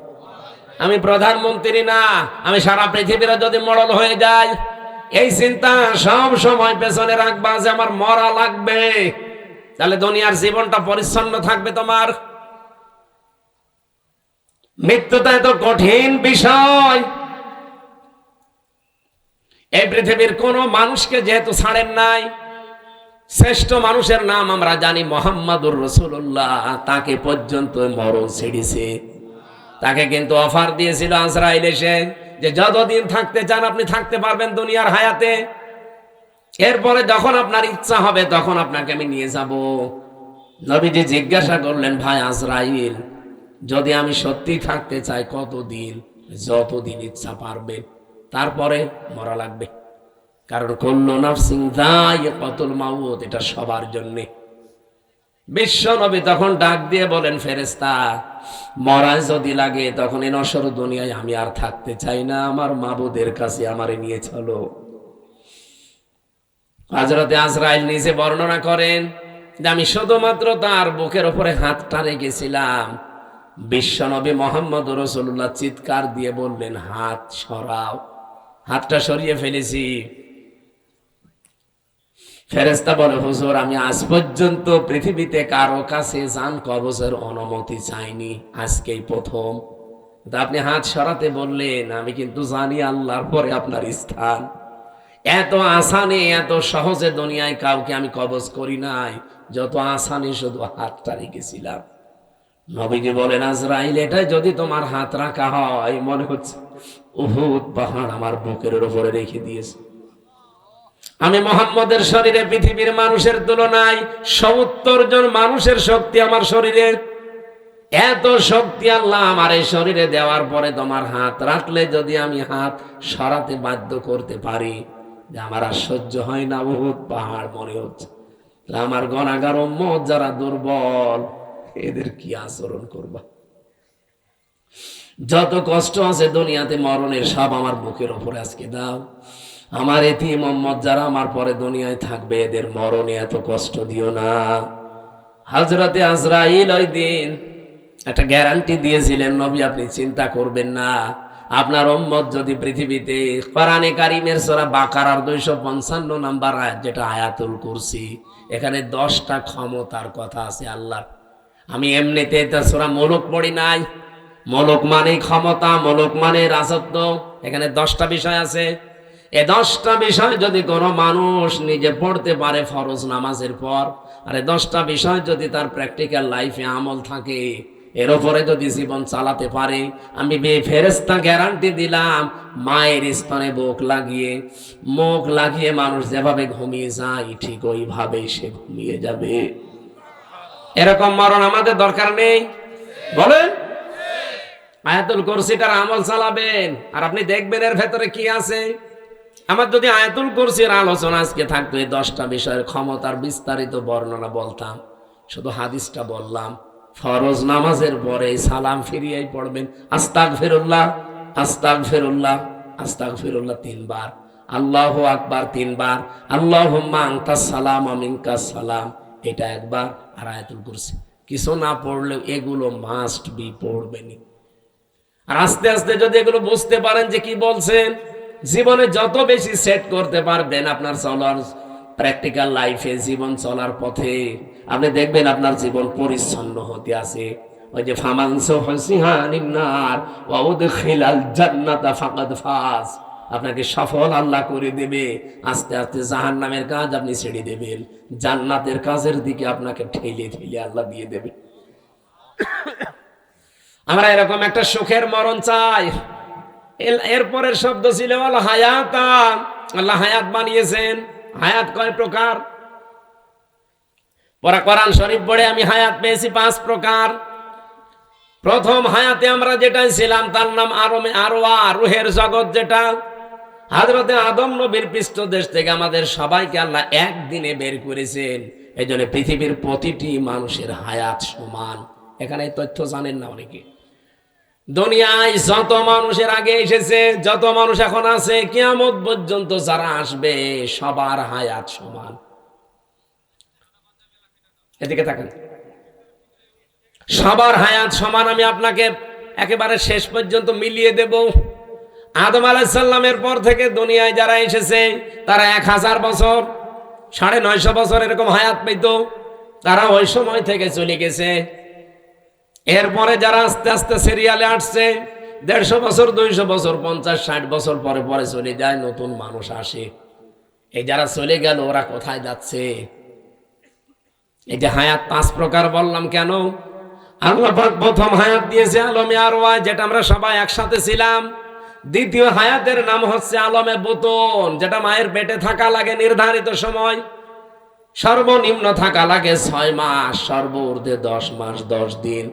আমি প্রধানমন্ত্রী না, আমি সারা পৃথিবীরা যদি মরল হয়ে যায়, এই চিন্তা সব সময় পেছনে রাখবা যে আমার মরা লাগবে। তাহলে দুনিয়ার জীবনটা পরিচ্ছন্ন থাকবে তোমার। মৃত্যুটা এত কঠিন বিষয়, এই পৃথিবীর কোন মানুষকে যেহেতু ছাড়েন নাই, শ্রেষ্ঠ মানুষের নাম আমরা জানি মুহাম্মাদুর রাসূলুল্লাহ, তাকে পর্যন্ত মরণ ছেড়েছে। তাকে কিন্তু অফার দিয়েছিল আজরাইল এসে যে যতদিন থাকতে চান আপনি থাকতে পারবেন দুনিয়ার হায়াতে, এরপরে যখন আপনার ইচ্ছা হবে তখন আপনাকে আমি নিয়ে যাব। নবীজি জিজ্ঞাসা করলেন, ভাই আজরাইল, যদি আমি সত্যি থাকতে চাই কতদিন? যতদিন ইচ্ছা পারবেন, তারপরে মরা লাগবে। কারণ কুল্লু নাফসিন যায়িকাতুল মাউত, এটা সবার জন্যে। বিশ্ব নবী তখন ডাক দিয়ে বলেন, ফেরেশতা, মরা যদি লাগে তখন এই নশ্বর দুনিয়ায় আমি আর থাকতে চাই না, আমার মাবুদের কাছে আমারে নিয়ে চলো। হযরতে আজরাইল নিজে বর্ণনা করেন যে আমি শুধুমাত্র তার বুকের উপরে হাতটা রেখেছিলাম, বিশ্বনবী মুহাম্মদ রাসূলুল্লাহ চিৎকার দিয়ে বললেন, হাত সরাও। হাতটা সরিয়ে ফেলেছি। ফেরেশতা বলে, হুজুর, আমি আজ পর্যন্ত পৃথিবীতে কারো কাছে জান কবজের অনুমতি চাইনি, আজকেই প্রথম। আপনি হাত সরাতে বললেন, আমি কিন্তু জানি আল্লাহর পরে আপনার স্থান। এত আসানে এত সহজে দুনিয়ায় কাউকে আমি কবজ করি নাই, যত আসানে শুধু হাতটা রেখেছিলাম। নবীজি বলেন, আজরাইল, এটা যদি তোমার হাত রাখা হয়, মনে হচ্ছে উহুদ পাহাড় আমার বুকের উপরে রেখে দিয়েছে। আমি মুহাম্মদের শরীরে পৃথিবীর মানুষের তুলনায় ৭০ জন মানুষের শক্তি আমার শরীরে। এত শক্তি আল্লাহ আমার এই শরীরে দেওয়ার পরে তোমার হাত রাখলে যদি আমি হাত সরাতে বাধ্য করতে পারি, যে আমার আর সহ্য হয় না, উহুদ পাহাড় মনে হচ্ছে। আমার গুনাহগার উম্মত যারা দুর্বল, এদের কি আচরণ করবা? যত কষ্ট আছে দুনিয়াতে মরণের, সব আমার বুকের উপরে আজকে দাও। আমার এতিম উম্মত যারা আমার পরে দুনিয়ায় থাকবে, এদের মরণে এত কষ্ট দিও না। হযরতে আজরাইল ওই দিন একটা গ্যারান্টি দিয়েছিলেন, নবী আপনি চিন্তা করবেন না, আপনার উম্মত যদি পৃথিবীতে, কোরআনে কারীমের সূরা বাকারার 255 নম্বর আয়াত, যেটা আয়াতুল কুরসি, এখানে 10টা ক্ষমতার কথা আছে আল্লাহর। আমি এমনিতে এটা সূরা মুলক পড়ি নাই। মুলক মানে ক্ষমতা, মুলক মানে রাজত্ব। এখানে 10টা বিষয় আছে। এই 10টা বিষয় যদি কোনো মানুষ নিজে পড়তে পারে ফরজ নামাজের পর, আর এই 10টা বিষয় যদি তার প্র্যাকটিক্যাল লাইফে আমল থাকে, এর উপরে যদি জীবন চালাতে পারে, আমি ফেরেশতা গ্যারান্টি দিলাম, মায়ের স্তনে মুখ লাগিয়ে মানুষ যেভাবে ঘুমিয়ে যায়, ঠিক ওইভাবেই সে ঘুমিয়ে যাবে। এরকম মরণ আমাদের দরকার নেই, বলেন? আয়াতুল কুরসিটার আমল চালাবেন, আর আপনি দেখবেন এর ভেতরে কি আছে। আমার যদি আয়াতুল কুরসির আলোচনা আজকে থাকতো, এই 10টা বিষয়ের ক্ষমতার বিস্তারিত বর্ণনা বলতাম, শুধু হাদিসটা বললাম। ফরজ নামাজের পরে সালাম ফিরিয়েই পড়বেন, আস্তাগফিরুল্লাহ, আস্তাগফিরুল্লাহ, আস্তাগফিরুল্লাহ 3 বার, আল্লাহু আকবার 3 বার, আল্লাহুম্মা আনতাস সালাম ওয়া মিনকাস সালাম, এটা একবার। আর আয়াতুল কুরসি কিছু না পড়লেও এগুলো মাস্ট বি পড়বেনই। আর আস্তে আস্তে যদি এগুলো বুঝতে পারেন যে কি বলছেন, জীবনে যত বেশি সেট করতে পারবেন আপনার চলার প্র্যাকটিক্যাল লাইফে, জীবন চলার পথে আপনি দেখবেন আপনার জীবন পরিচ্ছন্ন হতে আছে। ওই যে ফামান সুহসিহা আনিন নার ওয়া উদখিলাল জান্নাতা ফাকাদ ফাজ, আপনাকে সফল আল্লাহ করে দেবে। আস্তে আস্তে জাহান্নামের কাজ আপনি ছেড়ে দেবেন, জান্নাতের কাজের দিকে আপনাকে ঠেলে ঠেলে আল্লাহ দিয়ে দেবে। আমরা এরকম একটা সুখের মরণ চাই। এরপরের শব্দ ছিল আল হায়াতা, আল্লাহ হায়াত বানিয়েছেন। হায়াত কয় প্রকার? পরে কোরআন শরীফ পড়ে আমি হায়াত পেয়েছি 5 প্রকার। প্রথম হায়াতে আমরা যেটা ছিলাম তার নাম আরওয়া, রুহের জগৎ, যেটা হযরতে আদম নবীর পৃষ্ঠদেশ থেকে আমাদের সবাইকে আল্লাহ একদিনে বের করেছেন। এই জন্য পৃথিবীর প্রতিটি মানুষের হায়াত সমান। এখানে এই তথ্য জানেন না অনেকে। দুনিয়ায় যত মানুষের আগে এসেছে, যত মানুষ এখন আছে, কিয়ামত পর্যন্ত যারা আসবে, সবার হায়াত সমান। এদিকে তাকান, সবার হায়াত সমান। আমি আপনাকে একেবারে শেষ পর্যন্ত মিলিয়ে দেব। আদম আলাইহিস সালামের পর থেকে দুনিয়ায় যারা এসেছে তারা 1000 বছর, 950 বছর এরকম হায়াত পেত। তারা ওই সময় থেকে চলে গেছে। এরপরে যারা আস্তে আস্তে সিরিয়ালে আসছে, 150 বছর, 200 বছর, 50-60 বছর পরে পরে চলে যায়, নতুন মানুষ আসে। এই যারা চলে গেল ওরা কোথায় যাচ্ছে? এই যে হায়াত 5 প্রকার বললাম কেন? আল্লাহ পাক প্রথম হায়াত দিয়েছে আলমে আরওয়া, যেটা আমরা সবাই একসাথে ছিলাম। দ্বিতীয় হায়াতের নাম হচ্ছে আলমে বুতুন, যেটা মায়ের পেটে থাকা লাগে নির্ধারিত সময়। সর্বনিম্ন থাকা লাগে 6 মাস, সর্বোর্ধ্বে 10 মাস 10 দিন।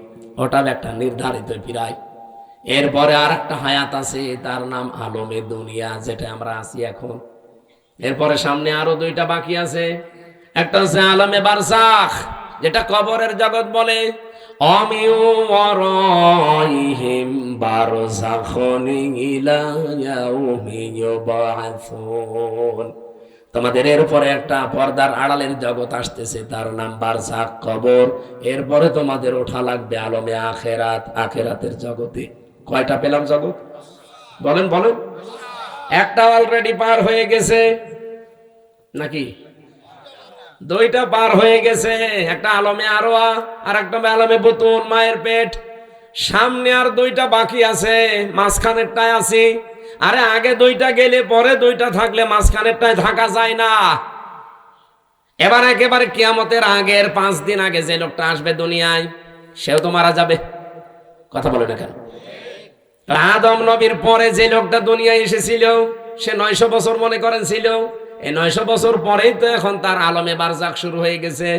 ওটা একটা নির্ধারিত পিরায়। এরপরে আর একটা হায়াত আছে, তার নাম আলমে দুনিয়া, যেটা আমরা আছি এখন। এরপরে সামনে আরো 2টা বাকি আছে। একটা হচ্ছে আলমে বারজাখ, যেটা কবরের জগৎ বলে। অমিউ ওয়ারাইহিম বারজাখুন ইলা ইয়াউমি ইউবাআসুন। তোমাদের এরপরে একটা পর্দার আড়ালের জগৎ আসতেছে, তার নাম বারজাখ, কবর। এরপরে তোমাদের ওঠা লাগবে আলমে আখেরাত, আখেরাতের জগতে। কয়টা পেলাম জগৎ? বলেন বলেন। একটা অলরেডি পার হয়ে গেছে নাকি? 2টা পার হয়ে গেছে। একটা আলমে আরওয়া আর একটা আলমে বুতুন, মায়ের পেট। সামনে আর 2টা বাকি আছে, মাঝখানেরটায় আছি। আরে আগে 2টা গেলে পরে 2টা থাকলে মাঝখানেরটায় থাকা যায় না। এবার একেবারে কিয়ামতের আগের 5 দিন আগে যে লোকটা আসবে দুনিয়ায়, সেও তো মারা যাবে। কথা বলে না কেন? আদম নবীর পরে যে লোকটা দুনিয়ায় এসেছিল, সে 900 বছর মনে করেন ছিল। এই 900 বছর পরেই তো এখন তার আলমে বারজাখ শুরু হয়ে গেছে,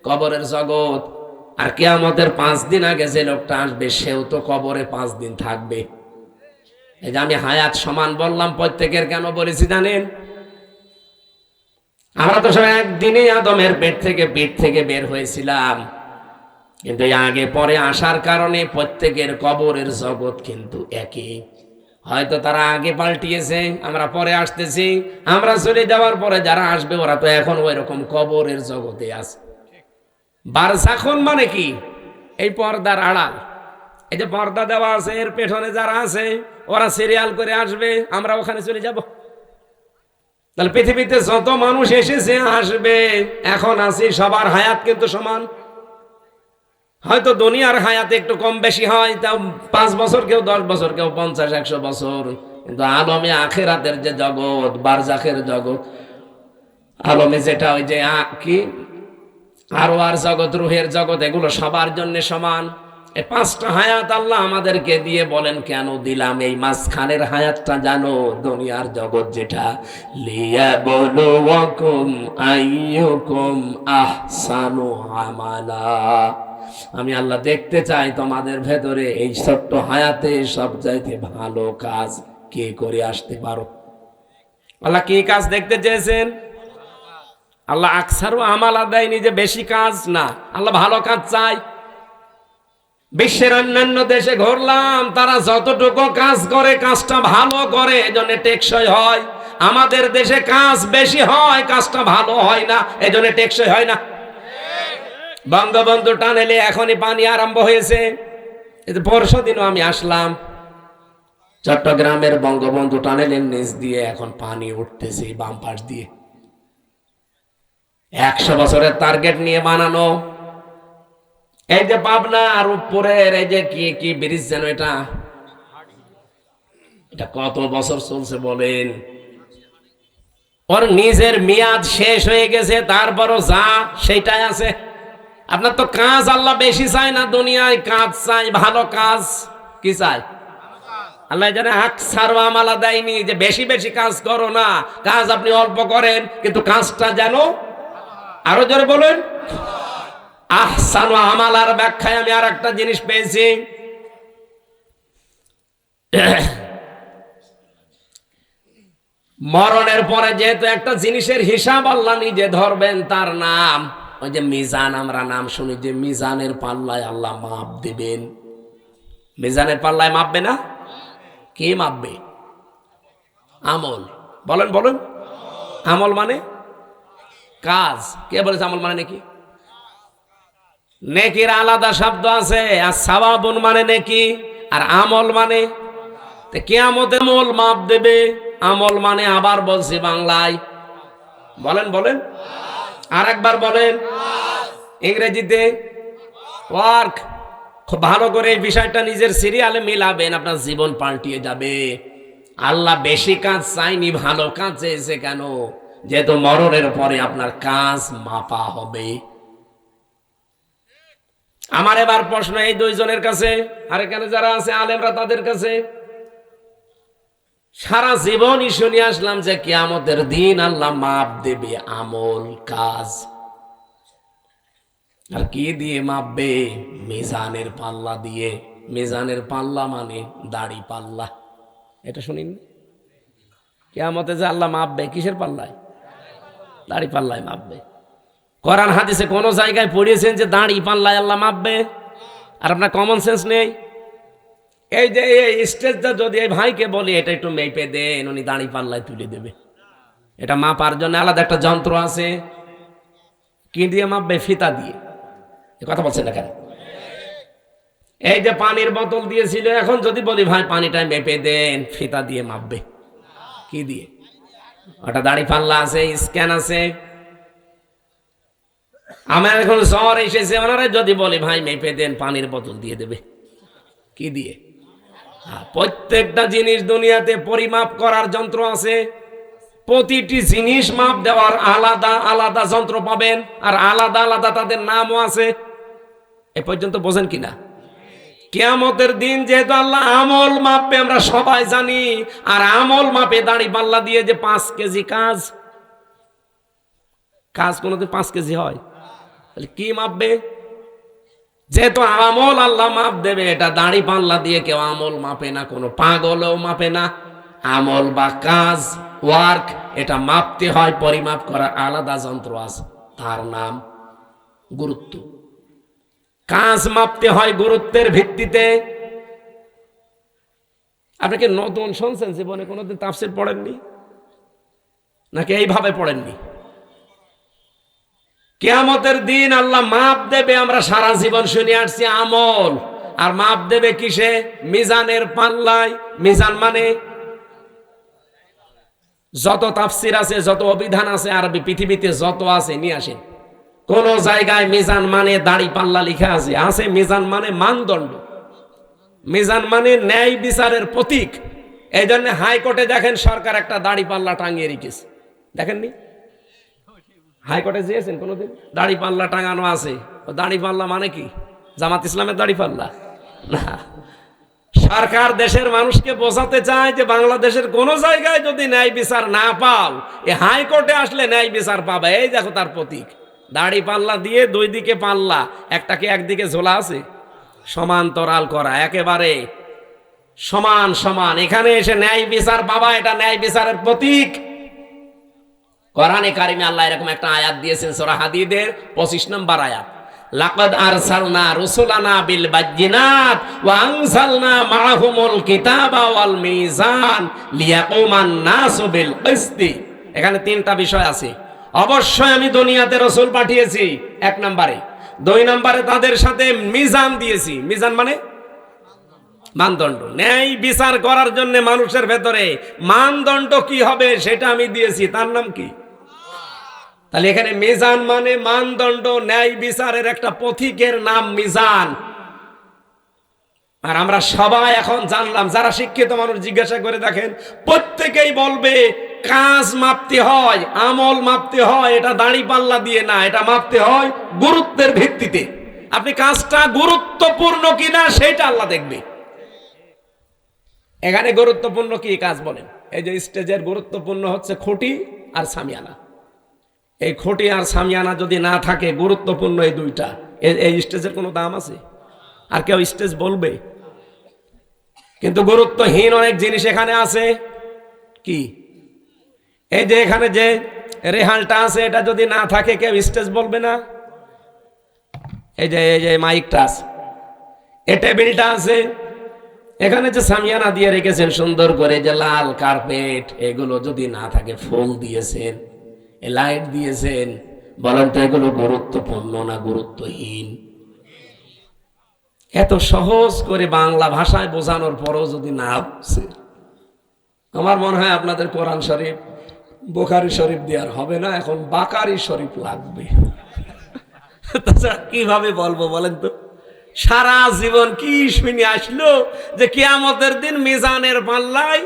কবরের জগৎ। আর কিয়ামতের 5 দিন আগে যে লোকটা আসবে, সেও তো কবরে 5 দিন থাকবে। এই যে আমি হায়াত সমান বললাম, প্রত্যেকের কেন বলেছি জানেন? আমরা তো সব একদিনেই আদমের পিঠ থেকে বের হয়েছিলাম, কিন্তু আগে পরে আসার কারণে প্রত্যেকের কবরের জগৎ কিন্তু একই। হয়তো তারা আগে পাল্টিয়েছে, আমরা পরে আসতেছি। আমরা চলে যাওয়ার পরে যারা আসবে ওরা তো এখন ওই রকম কবরের জগতে আছে। বারজাখুন মানে কি? এই পর্দার আড়াল। এই যে পর্দা দেওয়া আছে, এর পেছনে যারা আছে ওরা সিরিয়াল করে আসবে, আমরা ওখানে চলে যাব। তাহলে পৃথিবীতে যত মানুষ এসেছে আসবে, এখন আছি, সবার হায়াত কিন্তু সমান। হয়তো দুনিয়ার হায়াত একটু কম বেশি হয়, তাও 5 বছর, কেউ 10 বছর, কেউ 50-100 বছর। কিন্তু আলমে আখেরাতের যে জগৎ, বারজাখের জগৎ, আলমে যেটা ওই যে কি আরওয়ার জগৎ, রুহের জগৎ, এগুলো সবার জন্য সমান। এই 5টা হায়াত আল্লাহ আমাদেরকে দিয়ে বলেন কেন দিলাম? এই মাঝখানের হায়াতটা জানো, দুনিয়ার জগৎ যেটা, লিয়াবলুয়াকুম আইয়ুকুম আহসানু আমালা। আমি আল্লাহ দেখতে চাই তোমাদের ভেতরে এই ছোট্ট হায়াতে সবচাইতে ভালো কাজ কে করে আসতে পারো। আল্লাহ কি কাজ দেখতে চেয়েছেন? আল্লাহ আকসারু আমালা দেয়নি যে বেশি কাজ, না, আল্লাহ ভালো কাজ চাই। বিশ্বের অন্যান্য দেশে ঘুরলাম, তারা যতটুকু কাজ করে কাজটা ভালো করে, এজন্য টেকসই হয়। আমাদের দেশে কাজ বেশি হয়, কাজটা ভালো হয় না, এজন্য টেকসই হয় না। বঙ্গবন্ধু টানেলে এখনই পানি আরম্ভ হয়েছে। পরশু দিনও আমি আসলাম, চট্টগ্রামের বঙ্গবন্ধু টানেলের নিচ দিয়ে এখন পানি উঠতেছে বাম পাশ দিয়ে। 100 বছরের টার্গেট নিয়ে বানানো। এই যে পাবনা আর উপরের এই যে কি কি ব্রিজ যেন এটা কত বছর চলছে বলেন? ওর নিজের মেয়াদ শেষ হয়ে গেছে, তারপরও যা সেটাই আছে। আপনার তো কাজ আল্লাহ বেশি চায় না দুনিয়ায়, কাজ চাই, ভালো কাজ। কি চাই আল্লাহ? জানে আকসার আমালা দেয়নি যে বেশি বেশি কাজ করো না, কাজ আপনি অল্প করেন কিন্তু কাজটা যেন আরো জোরে বলেন আহসানু আমালার ব্যাখ্যায় আমি আর একটা জিনিস পেয়েছি। মরণের পরে যেহেতু একটা জিনিসের হিসাব আল্লাহ নিজে ধরবেন, তার নাম ওই যে মিজান। আমরা নাম শুনি যে মিজানের পাল্লায় আল্লাহ মাপ দিবেন। মিজানের পাল্লায় মাপবে না? কে মাপবে? আমল। বলেন বলেন, আমল মানে কাজ। কে বলেছে আমল মানে নাকি? নেকির আলাদা শব্দ আছে, আর সাওয়াবুন মানে নেকি, আর আমল মানে কিয়ামতে আমল মাপ দেবে। আমল মানে আবার বলছি বাংলায়, বলেন বলেন, আর একবার বলেন ইংরেজিতে ওয়ার্ক। খুব ভালো করে এই বিষয়টা নিজের সিরিয়ালে মিলাবেন, আপনার জীবন পাল্টিয়ে যাবে। আল্লাহ বেশি কাজ চাইনি, ভালো কাজ চেয়েছে। কেন? যেহেতু মরণের পরে আপনার কাজ মাপা হবে। আমার এবার প্রশ্ন এই দুইজনের কাছে, আর এখানে যারা আছে আলেমরা তাদের কাছে। সারা জীবনই শুনে আসলাম যে কিয়ামতের দিন আল্লাহ মাপ দেবে আমল কাজ। আর কি দিয়ে মাপবে? মিজানের পাল্লা দিয়ে। মিজানের পাল্লা মানে দাড়ি পাল্লা। এটা শুনিনি? কিয়ামতে যে আল্লাহ মাপবে কিসের পাল্লায়? দাড়ি পাল্লায় মাপবে। কোরআন হাদিসে কোন জায়গায় পড়িয়েছেন যে দাড়ি পাল্লায় আল্লাহ মাপবে? আর আপনার কমন সেন্স নেই? এই যে এই স্টেজটা যদি এই ভাইকে বলি এটা একটু মেপে দেন, উনি দাড়ি পাল্লায় তুলে দেবে। এটা মাপার জন্য আলাদা একটা যন্ত্র আছে। কি দিয়ে মাপবে? ফিতা দিয়ে। কথা বলছেন না কেন? এই যে পানির বোতল দিয়েছিল, এখন যদি বলি ভাই পানিটা মেপে দেন, ফিতা দিয়ে মাপবে। কি দিয়ে? ওটা দাড়ি পাল্লা আছে, স্ক্যান আছে। আমার এখন জ্বর এসেছে, ওনারা যদি বলি ভাই মেপে দেন, পানির বোতল দিয়ে দেবে। কি দিয়ে? প্রত্যেকটা জিনিস দুনিয়াতে পরিমাপ করার যন্ত্র আছে। প্রতিটি জিনিস মাপ দেওয়ার আলাদা আলাদা যন্ত্র পাবেন, আর আলাদা আলাদা তাদের নামও আছে। এ পর্যন্ত বোঝেন কিনা? কিয়ামতের দিন যেহেতু আল্লাহ আমল মাপবে আমরা সবাই জানি, আর আমল মাপে দাড়ি পাল্লা দিয়ে যে 5 কেজি কাজ, কাজ কোনোদিন 5 কেজি হয়? তাহলে কি মাপবে? যেহেতু আমল আল্লাহ মাপ দেবে, এটা দাড়ি পাল্লা দিয়ে কেউ আমল মাপে না, কোনো পাগলও মাপে না। আমল বা কাজ, ওয়ার্ক, এটা মাপতে হয়, পরিমাপ করার আলাদা যন্ত্র আছে, তার নাম গুরুত্ব। কাজ মাপতে হয় গুরুত্বের ভিত্তিতে। আপনি কি নতুন শুনছেন? জীবনে কোনোদিন তাফসীর পড়েননি নাকি এইভাবে পড়েননি? কিয়ামতের দিন আল্লাহ মাপ দেবে, আমরা সারা জীবন শুনে আসছি আমল। আর মাপ দেবে কিসে? মিজানের পাল্লায়। মিজান মানে যত তাফসীর আছে, যত অভিধান আছে আরবি পৃথিবীতে যত আছে নিয়ে আসেন। কোন জায়গায় মিজান মানে দাড়ি পাল্লা লেখা আছে? আছে। মিজান মানে মানদণ্ড, মিজান মানে ন্যায় বিচারের প্রতীক। এই জন্য হাইকোর্টে দেখেন সরকার একটা দাড়ি পাল্লা টাঙিয়ে রেখেছে, দেখেননি? হাইকোর্টে গিয়েছেন কোনোদিন? দাড়ি পাল্লা টাঙানো আছে। দাড়ি পাল্লা মানে কি? জামাত ইসলামের দাড়ি পাল্লা না। সরকার দেশের মানুষকে বোঝাতে চায় যে বাংলাদেশের কোন জায়গায় যদি ন্যায় বিচার না পাও, এ হাইকোর্টে আসলে ন্যায় বিচার পাবে। এই দেখো তার প্রতীক, দাড়ি পাল্লা দিয়ে দুই দিকে পাল্লা, একটাকে একদিকে ঝোলা আছে, সমান্তরাল করা, একেবারে সমান সমান। এখানে এসে ন্যায় বিচার পাবা, এটা ন্যায় বিচারের প্রতীক। কোরআনে কারিমে আল্লাহ এরকম একটা আয়াত দিয়েছেন, সূরা হাদীদের 25 নম্বর আয়াত। লাকাদ আরসালনা রুসুলানা বিল বাজ্জিনাত ওয়া আনজালনা মাআহুমুল কিতাবা ওয়াল মিজান লিয়াকুমান নাসু বিল কিসতি। এখানে 3টা বিষয় আছে। অবশ্যই আমি দুনিয়াতে রাসূল পাঠিয়েছি, 1 নম্বরে। 2 নম্বরে তাদের সাথে মিজান দিয়েছি। মিজান মানে মানদণ্ড, ন্যায় বিচার করার জন্য মানুষের ভেতরে মানদণ্ড কি হবে সেটা আমি দিয়েছি, তার নাম কি? তাহলে এখানে মিজান মানে মানদণ্ড, ন্যায় বিচারের একটা পথিকের নাম মিজান। আর আমরা সবাই এখন জানলাম, যারা শিক্ষিত মানুষ জিজ্ঞাসা করে দেখেন, প্রত্যেকেই বলবে কাজ মাপতে হয়, আমল মাপতে হয়, এটা দাড়ি পাল্লা দিয়ে না, এটা মাপতে হয় গুরুত্বের ভিত্তিতে। আপনি কাজটা গুরুত্বপূর্ণ কিনা সেটা আল্লাহ দেখবে। এখানে গুরুত্বপূর্ণ কি কাজ বলেন? এই যে স্টেজের গুরুত্বপূর্ণ হচ্ছে খুঁটি আর সামিয়ানা। এই খুঁটি আর সামিয়ানা যদি না থাকে, গুরুত্বপূর্ণ এই দুইটা, এই স্টেজের কোনো দাম আছে? আর কেউ স্টেজ বলবে? কিন্তু গুরুত্বহীন অনেক জিনিস এখানে আছে। কি? এই যে এখানে যে রেহালটা আছে, এটা যদি না থাকে কেউ স্টেজ বলবে না। এই যে মাইকটা আছে, এই টেবিলটা আছে, এখানে যে সামিয়ানা দিয়ে রেখেছেন সুন্দর করে, যে লাল কার্পেট, এগুলো যদি না থাকে, ফুল দিয়েছেন, লাইট দিয়েছেন, বলেন তো এগুলো গুরুত্বপূর্ণ না গুরুত্বহীন? এত সহজ করে বাংলা ভাষায় বোঝানোর পরও যদি না বুঝে, আমার মনে হয় আপনাদের কোরআন শরীফ, বুখারী শরীফ দেওয়ার হবে না, এখন বাকারি শরীফ লাগবে। তাছাড়া কিভাবে বলবো বলেন তো? সারা জীবন কি শুনে আসলো যে কিয়ামতের দিন মিজানের পাল্লায়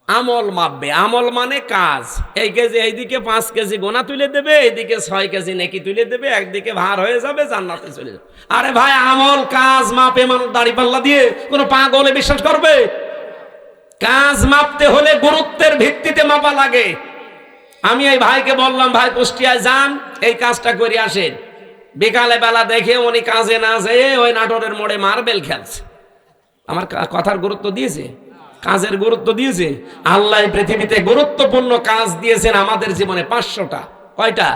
আমল মাপবে। আমল মানে কাজ। এই কেজি, এইদিকে 5 কেজি গোনা তুলে দেবে, এইদিকে 6 কেজি নেকি তুলে দেবে, একদিকে ভার হয়ে যাবে, জান্নাতে চলে যাবে। আরে ভাই, আমল কাজ মাপে মানুষ দাড়ি পাল্লা দিয়ে? কোন পাগলে বিশ্বাস করবে? কাজ মাপতে হলে গুরুত্বের ভিত্তিতে মাপা লাগে। আমি এই ভাইকে বললাম, ভাই কুষ্টিয়ায় যান, এই কাজটা করে আসেন। বিকালে বেলা দেখে উনি কাজে না যেয়ে ওই নাটোরের মোড়ে মার্বেল খেলছে। আমার কথার গুরুত্ব দিয়েছে? কাজের গুরুত্ব দিয়েছে? আল্লাহ পৃথিবীতে গুরুত্বপূর্ণ কাজ দিয়েছেন আমাদের জীবনে 500টা। কয়টা?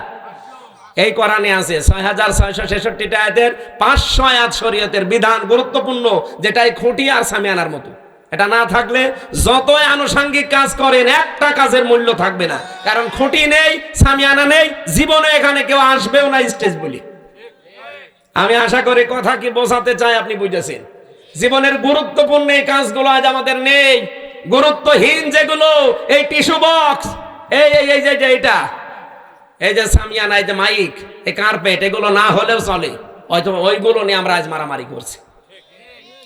এই কোরআনে আছে 6666 আয়াতের 500 আয়াত শরীয়তের বিধান গুরুত্বপূর্ণ, যেটাই খুঁটি আর সামিয়ানার মতো। এটা না থাকলে যতই আনুষঙ্গিক কাজ করেন, একটা কাজের মূল্য থাকবে না। কারণ খুঁটি নেই, সামিয়ানা নেই, জীবনে এখানে কেউ আসবেও না স্টেজ বলি। আমি আশা করি কথা কি বোঝাতে চাই আপনি বুঝেছেন। জীবনের গুরুত্বপূর্ণ এই কাজগুলো আজ আমাদের নেই। গুরুত্বহীন যেগুলো, এই টিস্যু বক্স, এইটা, এই যে সামিয়ানা, এই যে মাইক, এই কার্পেট, এগুলো না হলেও চলে। হয়তো ওইগুলো নিয়ে আমরা আজ মারামারি করছি।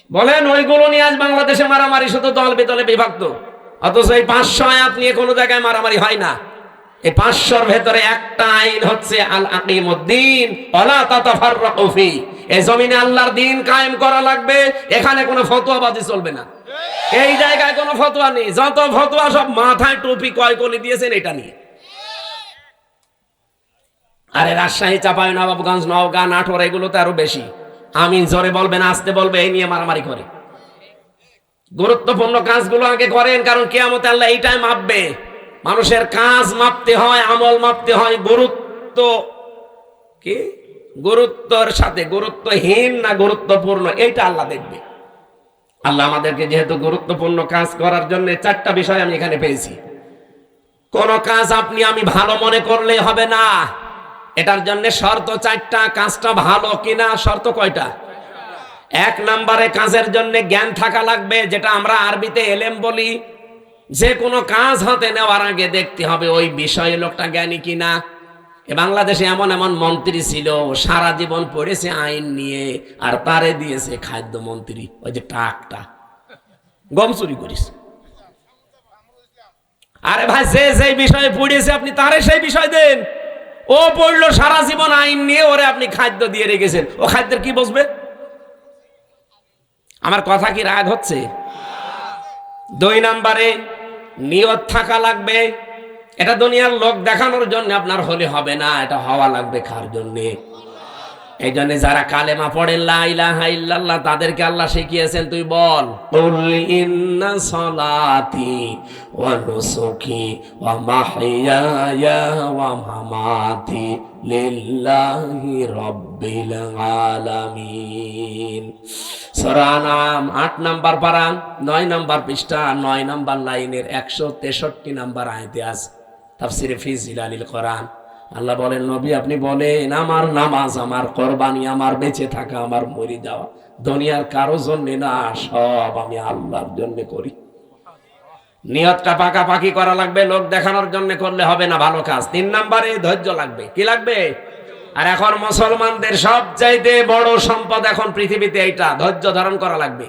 বলেন, ওইগুলো নিয়ে আজ বাংলাদেশে মারামারি, শুধু দল বেদলে বিভক্ত। অথচ এই 500 আয়াত নিয়ে কোনো জায়গায় মারামারি হয় না। এই 500র ভেতরে একটা আইন হচ্ছে আল আকিমুদ্দিন ওয়ালা তাতাফাররাকু ফি। এই জমিনে আল্লাহর দ্বীন কায়েম করা লাগবে, এখানে কোনো ফতোয়াবাজি চলবে না। এই জায়গায় কোনো ফতোয়া নেই, যত ফতোয়া সব মাথায় টুপি কয়কলি দিয়েছেন এটা নিয়ে। আরে রাজশাহী, চাঁপাইনবাবগঞ্জ, নওগাঁ, নাটোর, এগুলোতে আরো বেশি। আমিন জোরে বলবেন, আসতে বলবে, এই নিয়ে মারামারি করে। গুরুত্বপূর্ণ কাজগুলো আগে করেন, কারণ কিয়ামতে আল্লাহ এইটাই মাপবে। মানুষের কাজ মাপতে হয়, আমল মাপতে হয় গুরুত্ব কি, গুরুত্বর সাথে। গুরুত্বহীন না গুরুত্বপূর্ণ, এইটা আল্লাহ দেখবে। আল্লাহ আমাদেরকে যেহেতু গুরুত্বপূর্ণ কাজ করার জন্য 4টা বিষয় আমি এখানে পেয়েছি। কোন কাজ আপনি আমি ভালো মনে করলে হবে না, এটার জন্য শর্ত 4টা। কাজটা ভালো কিনা শর্ত কয়টা? 1 নম্বরে কাজের জন্য জ্ঞান থাকা লাগবে, যেটা আমরা আরবিতে এলেম বলি। যে কোনো কাজ হাতে নেওয়ার আগে দেখতে হবে ওই বিষয়ে লোকটা জ্ঞানী কিনা। বাংলাদেশে এমন এমন মন্ত্রী ছিল, সারা জীবন পড়েছে আইন নিয়ে, আর তারে দিয়েছে খাদ্যমন্ত্রী। ওই যে টাকটা, গম চুরি করিস। আরে ভাই, যে বিষয়ে পড়েছে আপনি তারে সেই বিষয় দেন। ও পড়লো সারা জীবন আইন নিয়ে, ওরে আপনি খাদ্য দিয়ে রেখেছেন, ও খাদ্যের কি বুঝবে? আমার কথা কি রাগ হচ্ছে? 2 নম্বরে নিয়ত থাকা লাগবে। এটা দুনিয়ার লোক দেখানোর জন্য আপনার হলে হবে না, এটা হওয়া লাগবে কার জন্য? এই জন্য যারা কালেমা পড়ে লা ইলাহা ইল্লাল্লাহ, তাদেরকে আল্লাহ শিখিয়েছেন, তুই বল কুল ইন্না সলাতি ওয়া নুসুকি ওয়া মাহইয়ায়া ওয়া মামাতি লিল্লাহি রাব্বিল আলামিন। সূরা নাম 8 নম্বর পারা, 9 নম্বর পৃষ্ঠা, 9 নম্বর লাইনের 163 নম্বর আয়াতে আছে তাফসিরে ফি জিলালিল কোরআন। আল্লাহ বলেন, নবী আপনি বলেন, আমার নামাজ, আমার কোরবানি, আমার বেঁচে থাকা, আমার মরে যাওয়া দুনিয়ার কারো জন্য না, সব আমি আল্লাহর জন্য করি। নিয়তটা পাকাপাকি করা লাগবে, লোক দেখানোর জন্য করলে হবে না ভালো কাজ। 3 নম্বরে ধৈর্য লাগবে। কি লাগবে? আর এখন মুসলমানদের সবচাইতে বড় সম্পদ এখন পৃথিবীতে এইটা, ধৈর্য ধারণ করা লাগবে।